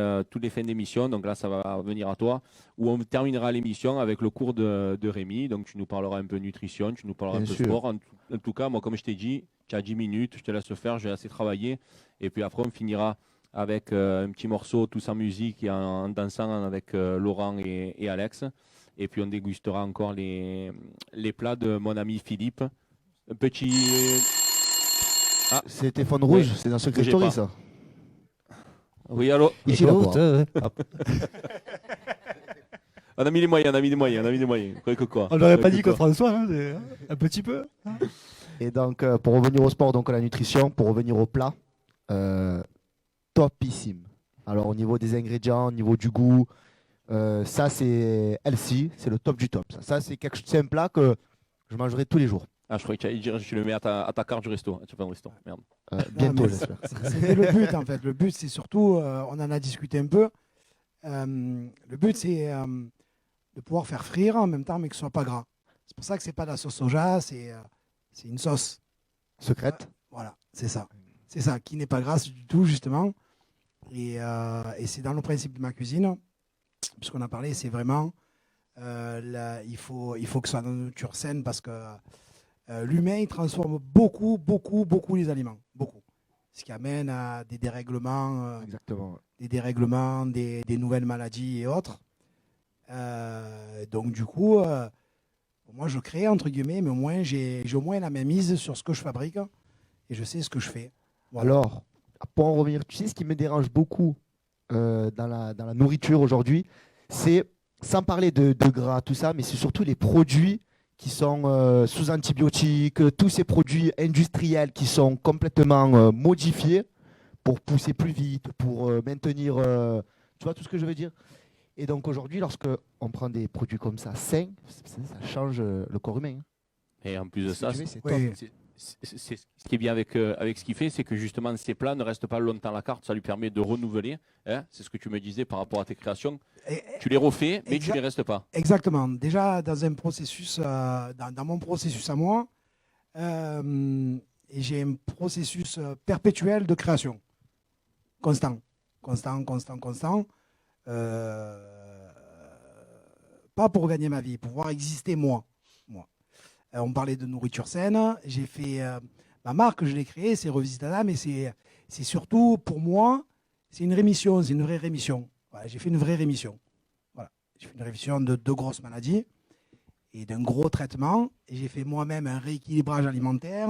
fins d'émission, donc là ça va venir à toi, où on terminera l'émission avec le cours de Rémi. Donc tu nous parleras un peu nutrition, tu nous parleras Bien un peu sûr. sport. En tout cas, moi comme je t'ai dit, tu as 10 minutes, je te laisse faire, je vais assez travailler. Et puis après on finira avec un petit morceau tous en musique et en dansant avec Laurent et Alex. Et puis on dégustera encore les plats de mon ami Philippe. Un petit... Ah, C'est téléphone rouge, oui, c'est dans Secret que j'ai Story pas. ça. Oui, allô. Ici, là, quoi. On a mis les moyens, on a mis les moyens. Quoi. On n'aurait pas Quoi. dit que François, hein, un petit peu. Hein. Et donc, pour revenir au sport, donc à la nutrition, pour revenir au plat, topissime. Alors, au niveau des ingrédients, au niveau du goût, ça, c'est healthy, c'est le top du top. Ça c'est un plat que je mangerai tous les jours. Ah, je croyais que tu allais dire je le mets à ta carte du resto. Tu fais un resto, merde. Bientôt, mais j'espère. C'était le but en fait. Le but, c'est surtout, on en a discuté un peu. Le but, c'est de pouvoir faire frire en même temps, mais que ce soit pas gras. C'est pour ça que c'est pas de la sauce soja, c'est une sauce Secrète. Voilà, c'est ça. C'est ça, qui n'est pas grasse du tout, justement. Et c'est dans le principe de ma cuisine, puisqu'on a parlé, c'est vraiment, il faut que ce soit dans une nourriture saine, parce que l'humain, il transforme beaucoup les aliments. Beaucoup. Ce qui amène à des dérèglements, Exactement. des nouvelles maladies et autres. Donc, du coup, moi, je crée, entre guillemets, mais au moins, j'ai au moins la main mise sur ce que je fabrique et je sais ce que je fais. Voilà. Alors, pour en revenir, tu sais ce qui me dérange beaucoup dans la nourriture aujourd'hui, c'est, sans parler de gras, tout ça, mais c'est surtout les produits qui sont sous antibiotiques, tous ces produits industriels qui sont complètement modifiés pour pousser plus vite, pour maintenir, tu vois tout ce que je veux dire. Et donc aujourd'hui, lorsque on prend des produits comme ça sains, ça change le corps humain. Hein. Et en plus de Si ça, tu veux, c'est Oui. top. ce qui est bien avec ce qu'il fait, c'est que justement ces plats ne restent pas longtemps à la carte, ça lui permet de renouveler. Hein, c'est ce que tu me disais par rapport à tes créations. Tu les refais, mais tu ne les restes pas. Exactement. Déjà, dans un processus, dans mon processus à moi, j'ai un processus perpétuel de création. Constant. Pas pour gagner ma vie, pour pouvoir exister moi. On parlait de nourriture saine. J'ai fait ma marque, je l'ai créée, c'est Revisitana, mais c'est surtout pour moi, c'est une rémission, c'est une vraie rémission. Voilà, j'ai fait une vraie rémission. Voilà, j'ai fait une rémission de 2 grosses maladies et d'un gros traitement. Et j'ai fait moi-même un rééquilibrage alimentaire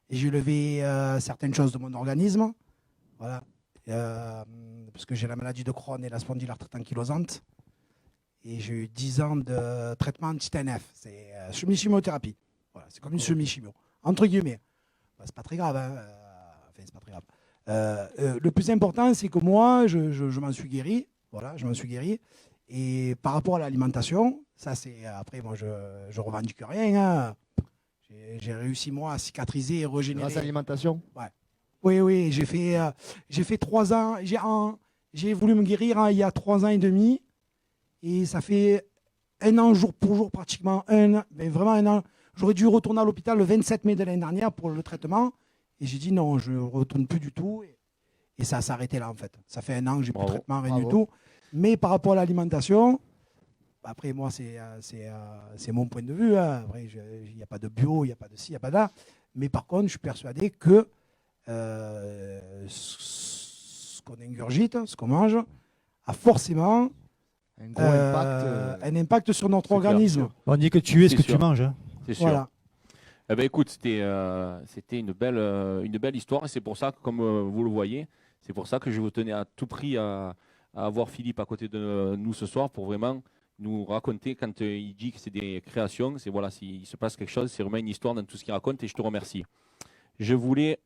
et j'ai levé certaines choses de mon organisme. Voilà, parce que j'ai la maladie de Crohn et la spondylarthrite ankylosante. Et j'ai eu 10 ans de traitement anti-TNF. C'est semi-chimiothérapie. Voilà, c'est comme une semi-chimio. Entre guillemets. Bah, c'est pas très grave. Hein. Enfin, c'est pas très grave. Le plus important, c'est que moi, je m'en suis guéri. Voilà, je m'en suis guéri. Et par rapport à l'alimentation, ça c'est. Après, moi, je revendique rien. Hein. J'ai réussi, moi, à cicatriser et régénérer. Grâce à l'alimentation. Ouais. Oui, j'ai fait 3 ans. J'ai voulu me guérir il y a 3 ans et demi. Et ça fait 1 an jour pour jour pratiquement, mais vraiment 1 an. J'aurais dû retourner à l'hôpital le 27 mai de l'année dernière pour le traitement. Et j'ai dit non, je ne retourne plus du tout. Et ça s'est arrêté là en fait. Ça fait 1 an que j'ai plus de traitement, rien du tout. Mais par rapport à l'alimentation, après moi c'est mon point de vue. Hein. Après, il n'y a pas de bio, il n'y a pas de ci, il n'y a pas de là. Mais par contre, je suis persuadé que ce qu'on ingurgite, ce qu'on mange, a forcément un gros impact, un impact sur notre organisme. On dit que tu es ce que sûr. tu manges. Hein. C'est sûr. Voilà. Eh ben, écoute, c'était une belle histoire et c'est pour ça que, comme vous le voyez, c'est pour ça que je vous tenais à tout prix à avoir Philippe à côté de nous ce soir pour vraiment nous raconter quand il dit que c'est des créations, c'est voilà, s'il se passe quelque chose, c'est vraiment une histoire dans tout ce qu'il raconte et je te remercie. J'ai 2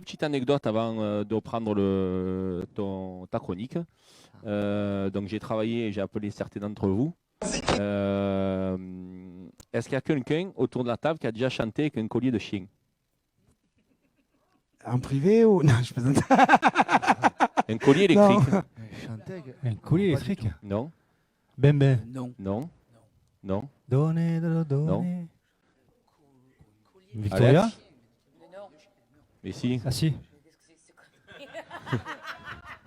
petites anecdotes avant de reprendre ta chronique. Donc j'ai travaillé et j'ai appelé certains d'entre vous. Est-ce qu'il y a quelqu'un autour de la table qui a déjà chanté avec un collier de chien? En privé ou non, je plaisante. Un collier électrique? Un collier électrique? Non. Ben. Non. Donnez. Non. Victoria? Alex? Mais si. Ah si.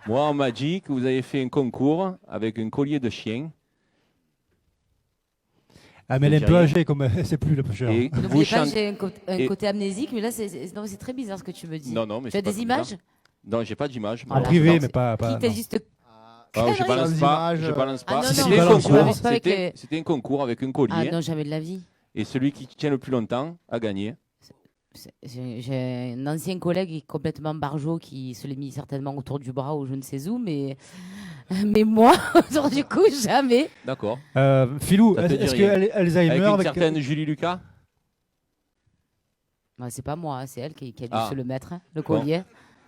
Moi, on m'a dit que vous avez fait un concours avec un collier de chien. Ah, mais elle est un peu âgée, comme c'est plus le pêcheur. N'oubliez pas, j'ai un côté amnésique, mais là, c'est très bizarre ce que tu me dis. Non, mais tu as des images? Non, j'ai pas d'image. En privé, mais pas. Qui t'a juste. Je balance pas. C'était un concours avec un collier. Ah non, jamais de la vie. Et celui qui tient le plus longtemps a gagné. J'ai un ancien collègue qui est complètement barjot qui se l'est mis certainement autour du bras ou je ne sais où, mais moi, du coup, jamais. D'accord. Philou, est-ce que Alzheimer avec une certaine Julie Lucas? C'est pas moi, c'est elle qui a dû se le mettre, le collier. Bon.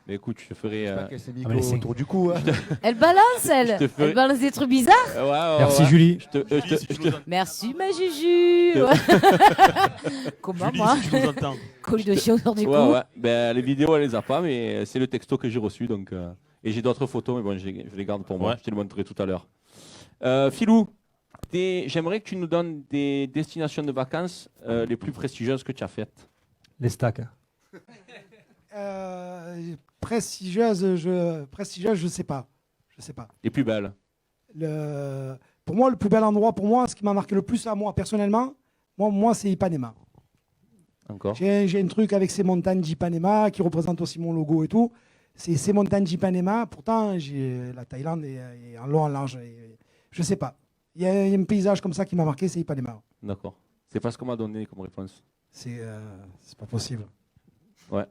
Mais écoute, je te ferai. qu'elle s'est mis autour du cou. Hein. Elle balance, elle balance des trucs bizarres. Merci Julie. Merci ma Juju. Comment Julie, moi si tu nous entends. Collier de chien autour du cou. Ouais. Ben, les vidéos, elle les a pas, mais c'est le texto que j'ai reçu. Donc, et j'ai d'autres photos, mais bon, je les garde pour moi. Ouais. Je te les montrerai tout à l'heure. Philou, j'aimerais que tu nous donnes des destinations de vacances les plus prestigieuses que tu as faites. Les stacks. Prestigieuse, je sais pas. Les plus belles. Pour moi, le plus bel endroit, ce qui m'a marqué le plus à moi personnellement, moi c'est Ipanema. Encore. J'ai un truc avec ces montagnes d'Ipanema qui représentent aussi mon logo et tout. C'est ces montagnes d'Ipanema. Pourtant, la Thaïlande est en long, en large. Je sais pas. Il y a un paysage comme ça qui m'a marqué, c'est Ipanema. D'accord. C'est pas ce qu'on m'a donné comme réponse. C'est pas possible. Ouais.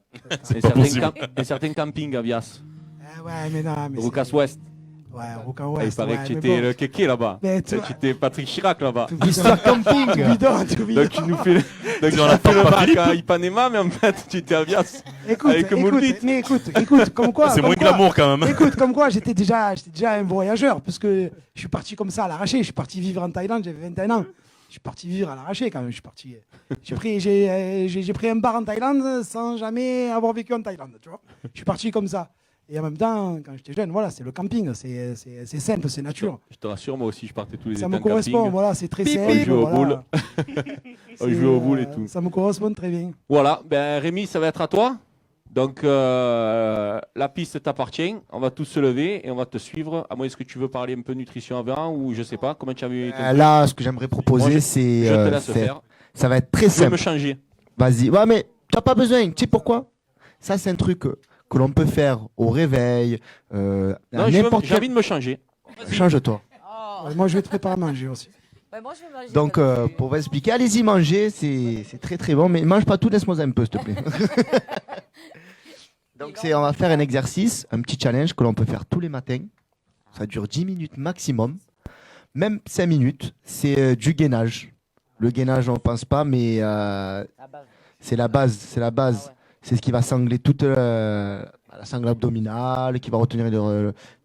Un certain camping à Vias. Ouais, mais non. Roucas Ouest. Ouais, Roucas Ouest. Il paraît que tu étais le kéké là-bas. Tu étais Patrick Chirac là-bas. Histoire camping. Donc tu nous fais le bac à Ipanema, mais en fait tu étais à Vias. Écoute, comme quoi. C'est moins glamour quand même. Écoute, comme quoi j'étais déjà un voyageur, parce que je suis parti comme ça à l'arraché. Je suis parti vivre en Thaïlande, j'avais 21 ans. suis parti vivre à l'arraché quand même. J'ai pris un bar en Thaïlande sans jamais avoir vécu en Thaïlande, tu vois. Je suis parti comme ça. Et en même temps, quand j'étais jeune, voilà, c'est le camping, c'est simple, c'est nature. Je te rassure, moi aussi, je partais tous les Ça étés me en correspond, camping. voilà, c'est très Bip, simple. on joue au voilà. boule. On joue au boule et tout. Ça me correspond très bien. Voilà, ben Rémi, ça va être à toi. Donc la piste t'appartient. On va tous se lever et on va te suivre. À moins est-ce que tu veux parler un peu nutrition avant ou je sais pas comment tu as vu. Là, ce que j'aimerais proposer, Moi, c'est. je te laisse faire. Ça va être très Je vais simple. me changer. Vas-y. Ouais, mais tu n'as pas besoin. Tu sais pourquoi? Ça, c'est un truc que l'on peut faire au réveil. Non, à j'ai n'importe envie de me changer. Change-toi. Ouais, moi, je vais te préparer à manger aussi. Donc, pour vous expliquer, allez-y manger, c'est très très bon, mais mange pas tout, laisse-moi un peu, s'il te plaît. Donc, on va faire un exercice, un petit challenge que l'on peut faire tous les matins. Ça dure 10 minutes maximum, même 5 minutes. C'est du gainage. Le gainage, on ne pense pas, mais c'est la base. C'est la base. C'est ce qui va sangler toute la sangle abdominale, qui va retenir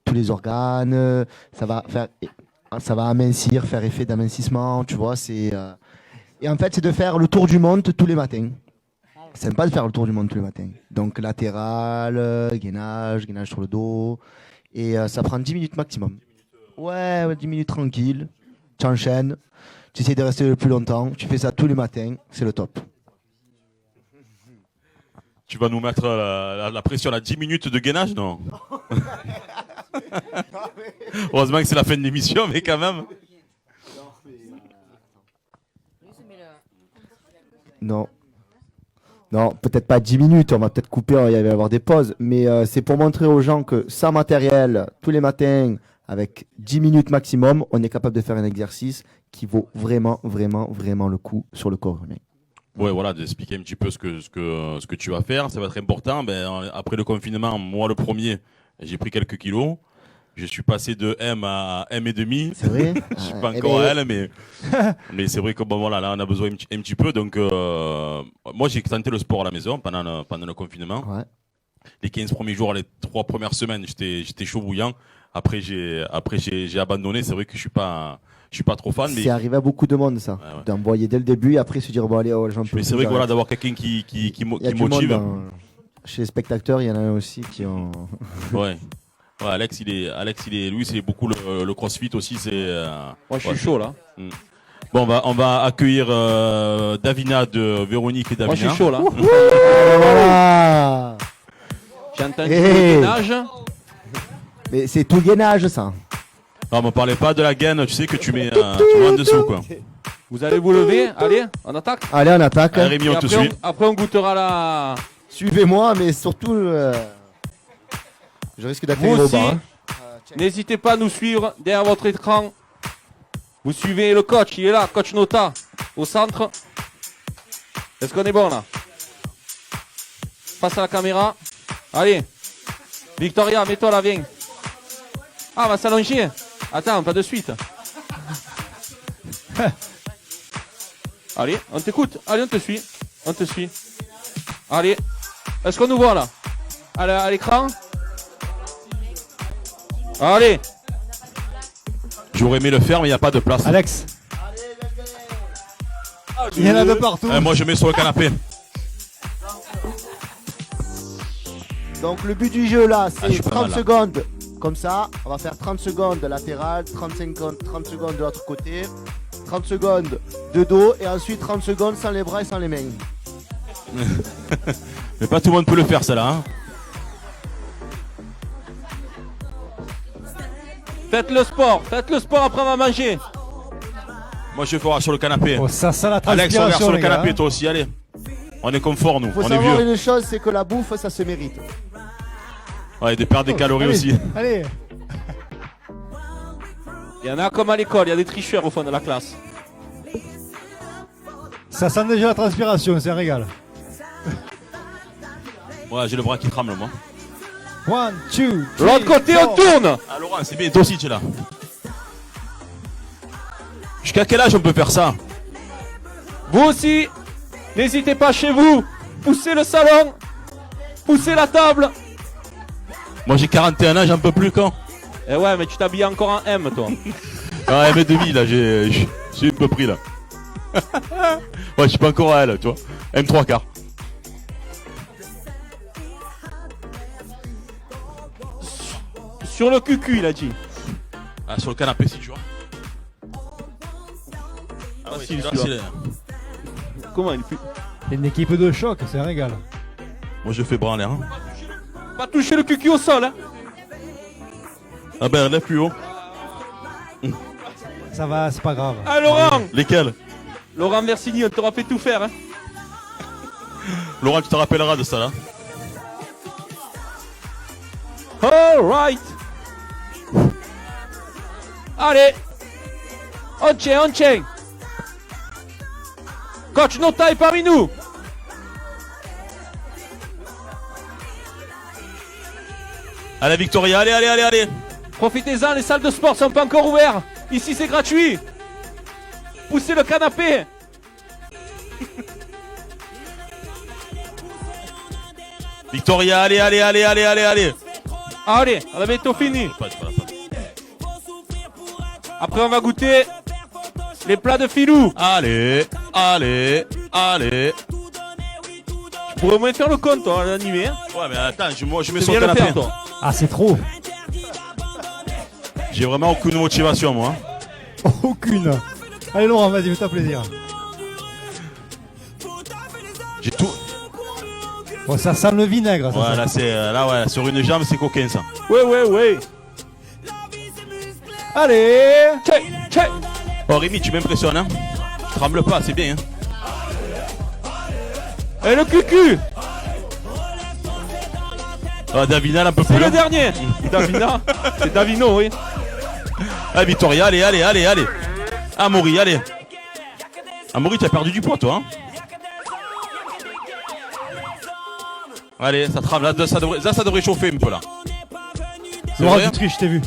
tous les organes. Ça va amincir, faire effet d'amincissement, tu vois. Et en fait, c'est de faire le tour du monde tous les matins. C'est sympa de faire le tour du monde tous les matins. Donc latéral, gainage sur le dos. Et ça prend 10 minutes maximum. Ouais, 10 minutes tranquille. Tu enchaînes. Tu essaies de rester le plus longtemps. Tu fais ça tous les matins. C'est le top. Tu vas nous mettre la pression à 10 minutes de gainage, non? Heureusement que c'est la fin de l'émission, mais quand même. Non, peut-être pas 10 minutes, on va peut-être couper, il va y avoir des pauses, mais c'est pour montrer aux gens que sans matériel, tous les matins, avec 10 minutes maximum, on est capable de faire un exercice qui vaut vraiment, vraiment, vraiment le coup sur le corps humain. Ouais, voilà, d'expliquer un petit peu ce que tu vas faire, ça va être important. Après le confinement, moi le premier, j'ai pris quelques kilos. Je suis passé de M à M,5. C'est vrai. Je suis pas encore à L, mais c'est vrai que bon voilà, là on a besoin un petit peu. Donc moi j'ai tenté le sport à la maison pendant le confinement. Ouais. Les 15 premiers jours, les 3 premières semaines, j'étais chaud bouillant. Après j'ai abandonné. C'est vrai que je suis pas trop fan. Mais C'est arrivé à beaucoup de monde ça, ouais. d'envoyer dès le début et après se dire bon allez, j'en peux mais plus, c'est vrai que voilà, j'arrête. d'avoir quelqu'un qui Il y a du motive. monde, hein. Chez les spectateurs, il y en a aussi qui ont. Ouais. Ouais, Alex, lui, c'est beaucoup le CrossFit aussi. Moi, je suis chaud là. Bon, on va accueillir Davina de Véronique et Davina. Moi, je suis chaud là. Voilà. J'ai entendu Hey. le gainage. Mais c'est tout gainage ça. Non, me parlez pas de la gaine, tu sais que tu mets en dessous, quoi. Vous allez vous lever. Allez, on attaque. Allez, on attaque. Allez, Rémi, Et on te après, suit. après, on goûtera la. Suivez-moi, mais surtout, je risque Vous d'atterrir au aussi, bas. Hein. n'hésitez pas à nous suivre derrière votre écran. Vous suivez le coach, il est là, coach Nota, au centre. Est-ce qu'on est bon là? Face à la caméra. Allez. Victoria, mets-toi là, viens. Ah, on va s'allonger. Attends, pas de suite. Allez, on t'écoute. Allez, on te suit. On te suit. Allez. Est-ce qu'on nous voit là? À l'écran? Allez. J'aurais aimé le faire, mais il n'y a pas de place. Alex. Il y en a de partout. Moi, je mets sur le canapé. Donc le but du jeu là, je suis c'est pas 30 mal, là. secondes. Comme ça, on va faire 30 secondes de latéral, 30 secondes de l'autre côté, 30 secondes de dos et ensuite 30 secondes sans les bras et sans les mains. Mais pas tout le monde peut le faire, ça là. Hein. Faites le sport après on va manger. Moi, je ferai sur le canapé. Oh, ça sent la Alex, on transpiration, sur le les gars, canapé, hein. toi aussi, allez. On est confort, nous. Faut On est savoir vieux. une chose, c'est que la bouffe, ça se mérite. Ouais, de perdre des calories Allez, aussi. Allez. Il y en a comme à l'école, il y a des tricheurs au fond de la classe. Ça sent déjà la transpiration, c'est un régal. Ouais, j'ai le bras qui tremble, moi. 1, 2, L'autre côté, on tourne. Ah, Laurent, c'est bien, toi aussi, tu es là. Jusqu'à quel âge on peut faire ça? Vous aussi, n'hésitez pas chez vous. Poussez le salon. Poussez la table. Moi, j'ai 41 ans, j'en peux plus quand? Eh ouais, mais tu t'habilles encore en M, toi. Ah, M et demi, là, j'ai un peu pris, là. Ouais, je suis pas encore à elle, tu vois. M3 quarts. Sur le cucu, il a dit. Ah, sur le canapé, si tu vois. Ah oui, Facile, là, celui-là. Comment il fait? C'est une équipe de choc, c'est un régal. Moi, je fais bras en l'air. Hein. Pas toucher le cucu au sol, hein. Ah ben, lève plus haut. Ça va, c'est pas grave. Ah, Laurent! Lesquels? Laurent Versini, on t'aura fait tout faire, hein. Laurent, tu te rappelleras de ça, là. All right. Allez. On tient. Coach Nota est parmi nous. Allez, Victoria, allez. Profitez-en, les salles de sport sont pas encore ouvertes. Ici, c'est gratuit. Poussez le canapé. Victoria, allez. Allez, on a bientôt fini. Après, on va goûter les plats de filou. Allez. Tu pourrais au moins faire le compte, toi, l'animé. Hein. Ouais, mais attends, je mets Tu sur le viens le canapé. faire, toi. Ah, c'est trop. J'ai vraiment aucune motivation, moi. Aucune. Allez, Laurent, vas-y, fais-toi plaisir. J'ai tout. Bon, ça sent le vinaigre. Ça, Ouais, ça. là, ouais, sur une jambe, c'est coquin, ça. Ouais. Allez. Check. Oh, Rémi, tu m'impressionnes, hein. Tremble pas, c'est bien, hein. Et le cucu. Ah, Davina, un peu plus. C'est le hein. dernier. Davina. C'est Davino, oui. Ah, Victoria, allez. Amaury, allez. Amaury, tu as perdu du poids, toi, hein. Allez, ça tremble, là, ça devrait chauffer un peu, là. C'est Laurent, vrai, tu hein. triches, je t'ai vu.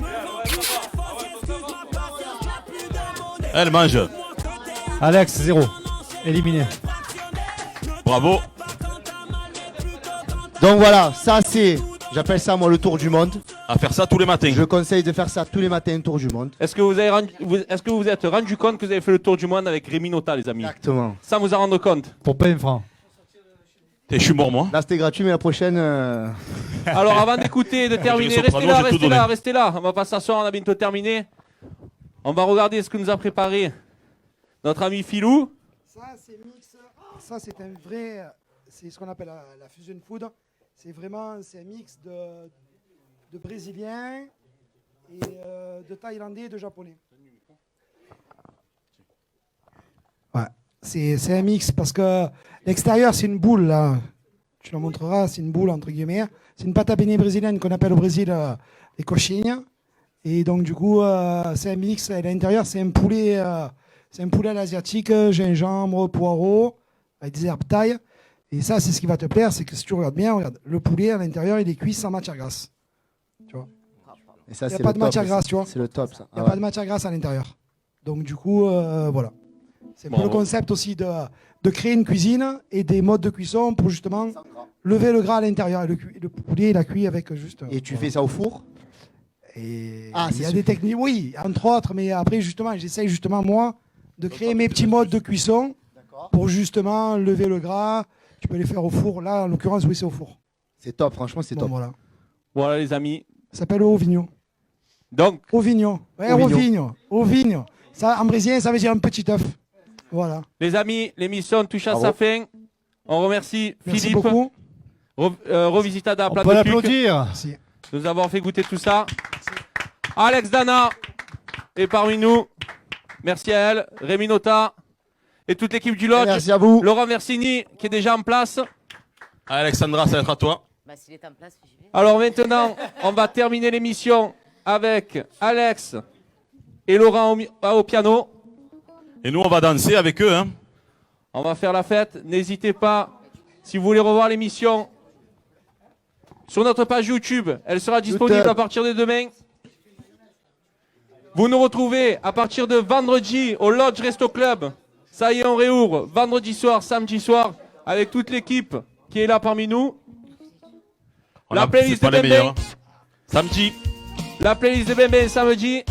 Elle mange. Alex, 0. Éliminé. Bravo. Donc voilà, ça c'est, j'appelle ça moi le tour du monde. À faire ça tous les matins. Je conseille de faire ça tous les matins, tour du monde. Est-ce que vous vous êtes rendu compte que vous avez fait le tour du monde avec Rémi Nota, les amis? Exactement. Sans vous en rendre compte. Pour pas un franc. Je suis mort, moi. Là c'était gratuit, mais la prochaine... Alors avant d'écouter et de terminer, Soprano, j'ai tout restez là. On va pas s'asseoir, on a bientôt terminé. On va regarder ce que nous a préparé notre ami Filou. Ça, c'est mix. Ça, c'est un vrai. C'est ce qu'on appelle la fusion food. C'est un mix de Brésiliens et de Thaïlandais et de Japonais. Ouais, c'est un mix parce que l'extérieur, c'est une boule, là. Tu la montreras, c'est une boule, entre guillemets. C'est une pâte à penne brésilienne qu'on appelle au Brésil les coxinhas. Et donc, du coup, c'est un mix. Et à l'intérieur, c'est un poulet à l'asiatique, gingembre, poireau, avec des herbes thaï. Et ça, c'est ce qui va te plaire, c'est que si tu regardes bien, regarde, le poulet à l'intérieur, il est cuit sans matière grasse. Tu vois. Et ça, Il n'y a c'est pas le de top, matière grasse, tu vois. C'est le top, ça. Il n'y a pas de matière grasse à l'intérieur. Donc, du coup, voilà. C'est un peu le concept aussi de créer une cuisine et des modes de cuisson pour justement lever le gras à l'intérieur. Le poulet, il a cuit avec juste... Et tu fais ça au four? Et Ah, il y c'est a des techniques, oui, entre autres, mais après, justement, j'essaye justement, moi, de créer mes petits modes de cuisson pour justement lever le gras. Tu peux les faire au four. Là, en l'occurrence, oui, c'est au four. C'est top, franchement, c'est Bon, top. Voilà, les amis. Ça s'appelle au vigno. Donc, Au vigno. Ouais, Au au vigno. vigno. Au vigno. Ça, en brésilien, ça veut dire un petit œuf. Voilà. les amis, l'émission touche à Bravo. sa fin. On remercie Merci Philippe, beaucoup. Revisitada On Plat peut de Puc, l'applaudir. Merci. de nous avoir fait goûter tout ça. Alex Dana est parmi nous. Merci à elle. Rémi Nota et toute l'équipe du Lodge. Merci à vous. Laurent Versini qui est déjà en place. Alexandra, ça va être à toi. Bah, s'il est en place, j'y vais. Alors maintenant, on va terminer l'émission avec Alex et Laurent au piano. Et nous, on va danser avec eux, hein. On va faire la fête. N'hésitez pas, si vous voulez revoir l'émission, sur notre page YouTube. Elle sera disponible YouTube. à partir de demain. Vous nous retrouvez à partir de vendredi au Lodge Resto Club. Ça y est, on réouvre vendredi soir, samedi soir, avec toute l'équipe qui est là parmi nous. La playlist c'est de pas les meilleurs, Bembé. hein. Samedi. La playlist de Bembé samedi.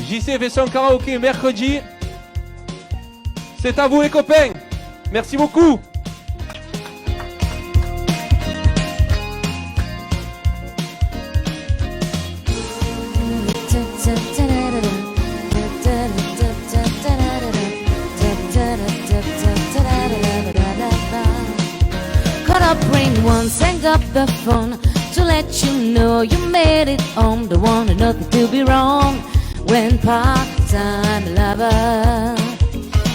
JC fait son karaoké mercredi. C'est à vous les copains. Merci beaucoup. Caught up ring once, hang up the phone to let you know you made it home. Don't want nothing to be wrong when part-time lover.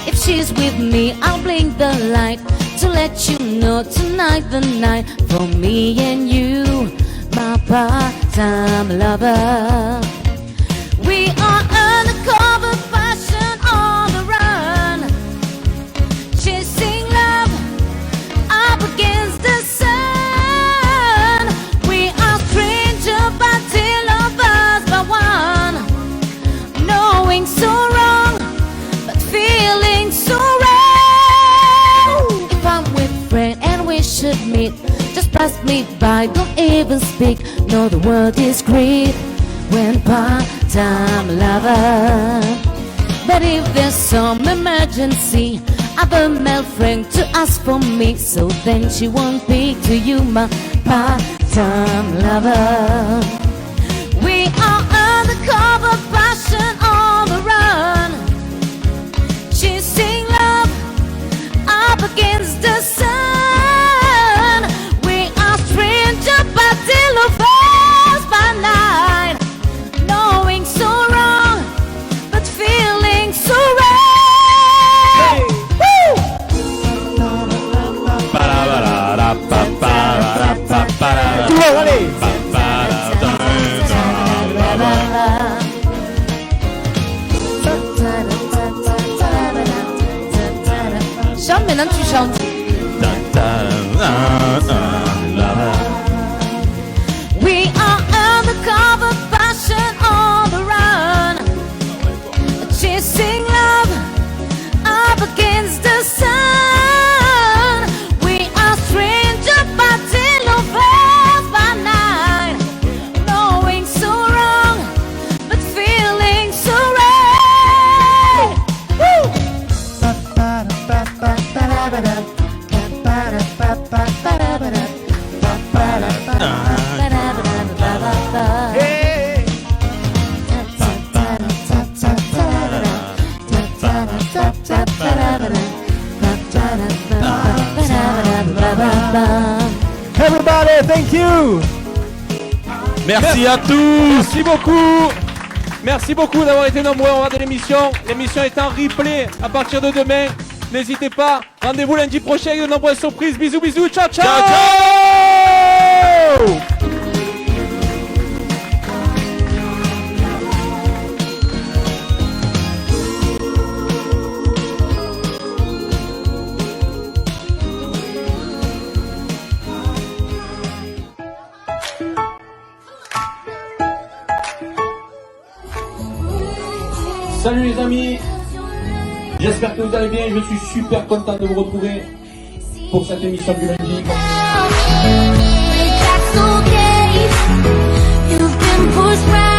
If she's with me, I'll blink the light to let you know tonight the night for me and you, my part-time lover. We are undercover fashion on the run, chasing love up against the sun. We are strangers but still lovers by one, knowing so wrong but feeling so right. If I'm with friend and we should meet, just pass me by, don't even speak. No, the world is great when part-time lover. But if there's some emergency, I've a male friend to ask for me, so then she won't speak to you, my part-time lover. We are undercover passion on the run, chasing love up against the sun. We are strangers but still lovers by night, knowing so wrong but feeling so right. Woo! Chante, maintenant tu chantes. We are undercover passion on the run, chasing love up against the sun. We are strangers but still lovers by night, knowing so wrong but feeling so right. Woo! Everybody, thank you. Merci à tous. Merci beaucoup. Merci beaucoup d'avoir été nombreux à regarder l'émission. L'émission est en replay à partir de demain. N'hésitez pas. Rendez-vous lundi prochain avec de nombreuses surprises. Bisous, bisous. Ciao, ciao. Ciao, ciao. Salut les amis. J'espère que vous allez bien. Je suis super content de vous retrouver pour cette émission du lundi. That's okay. You've been pushed right.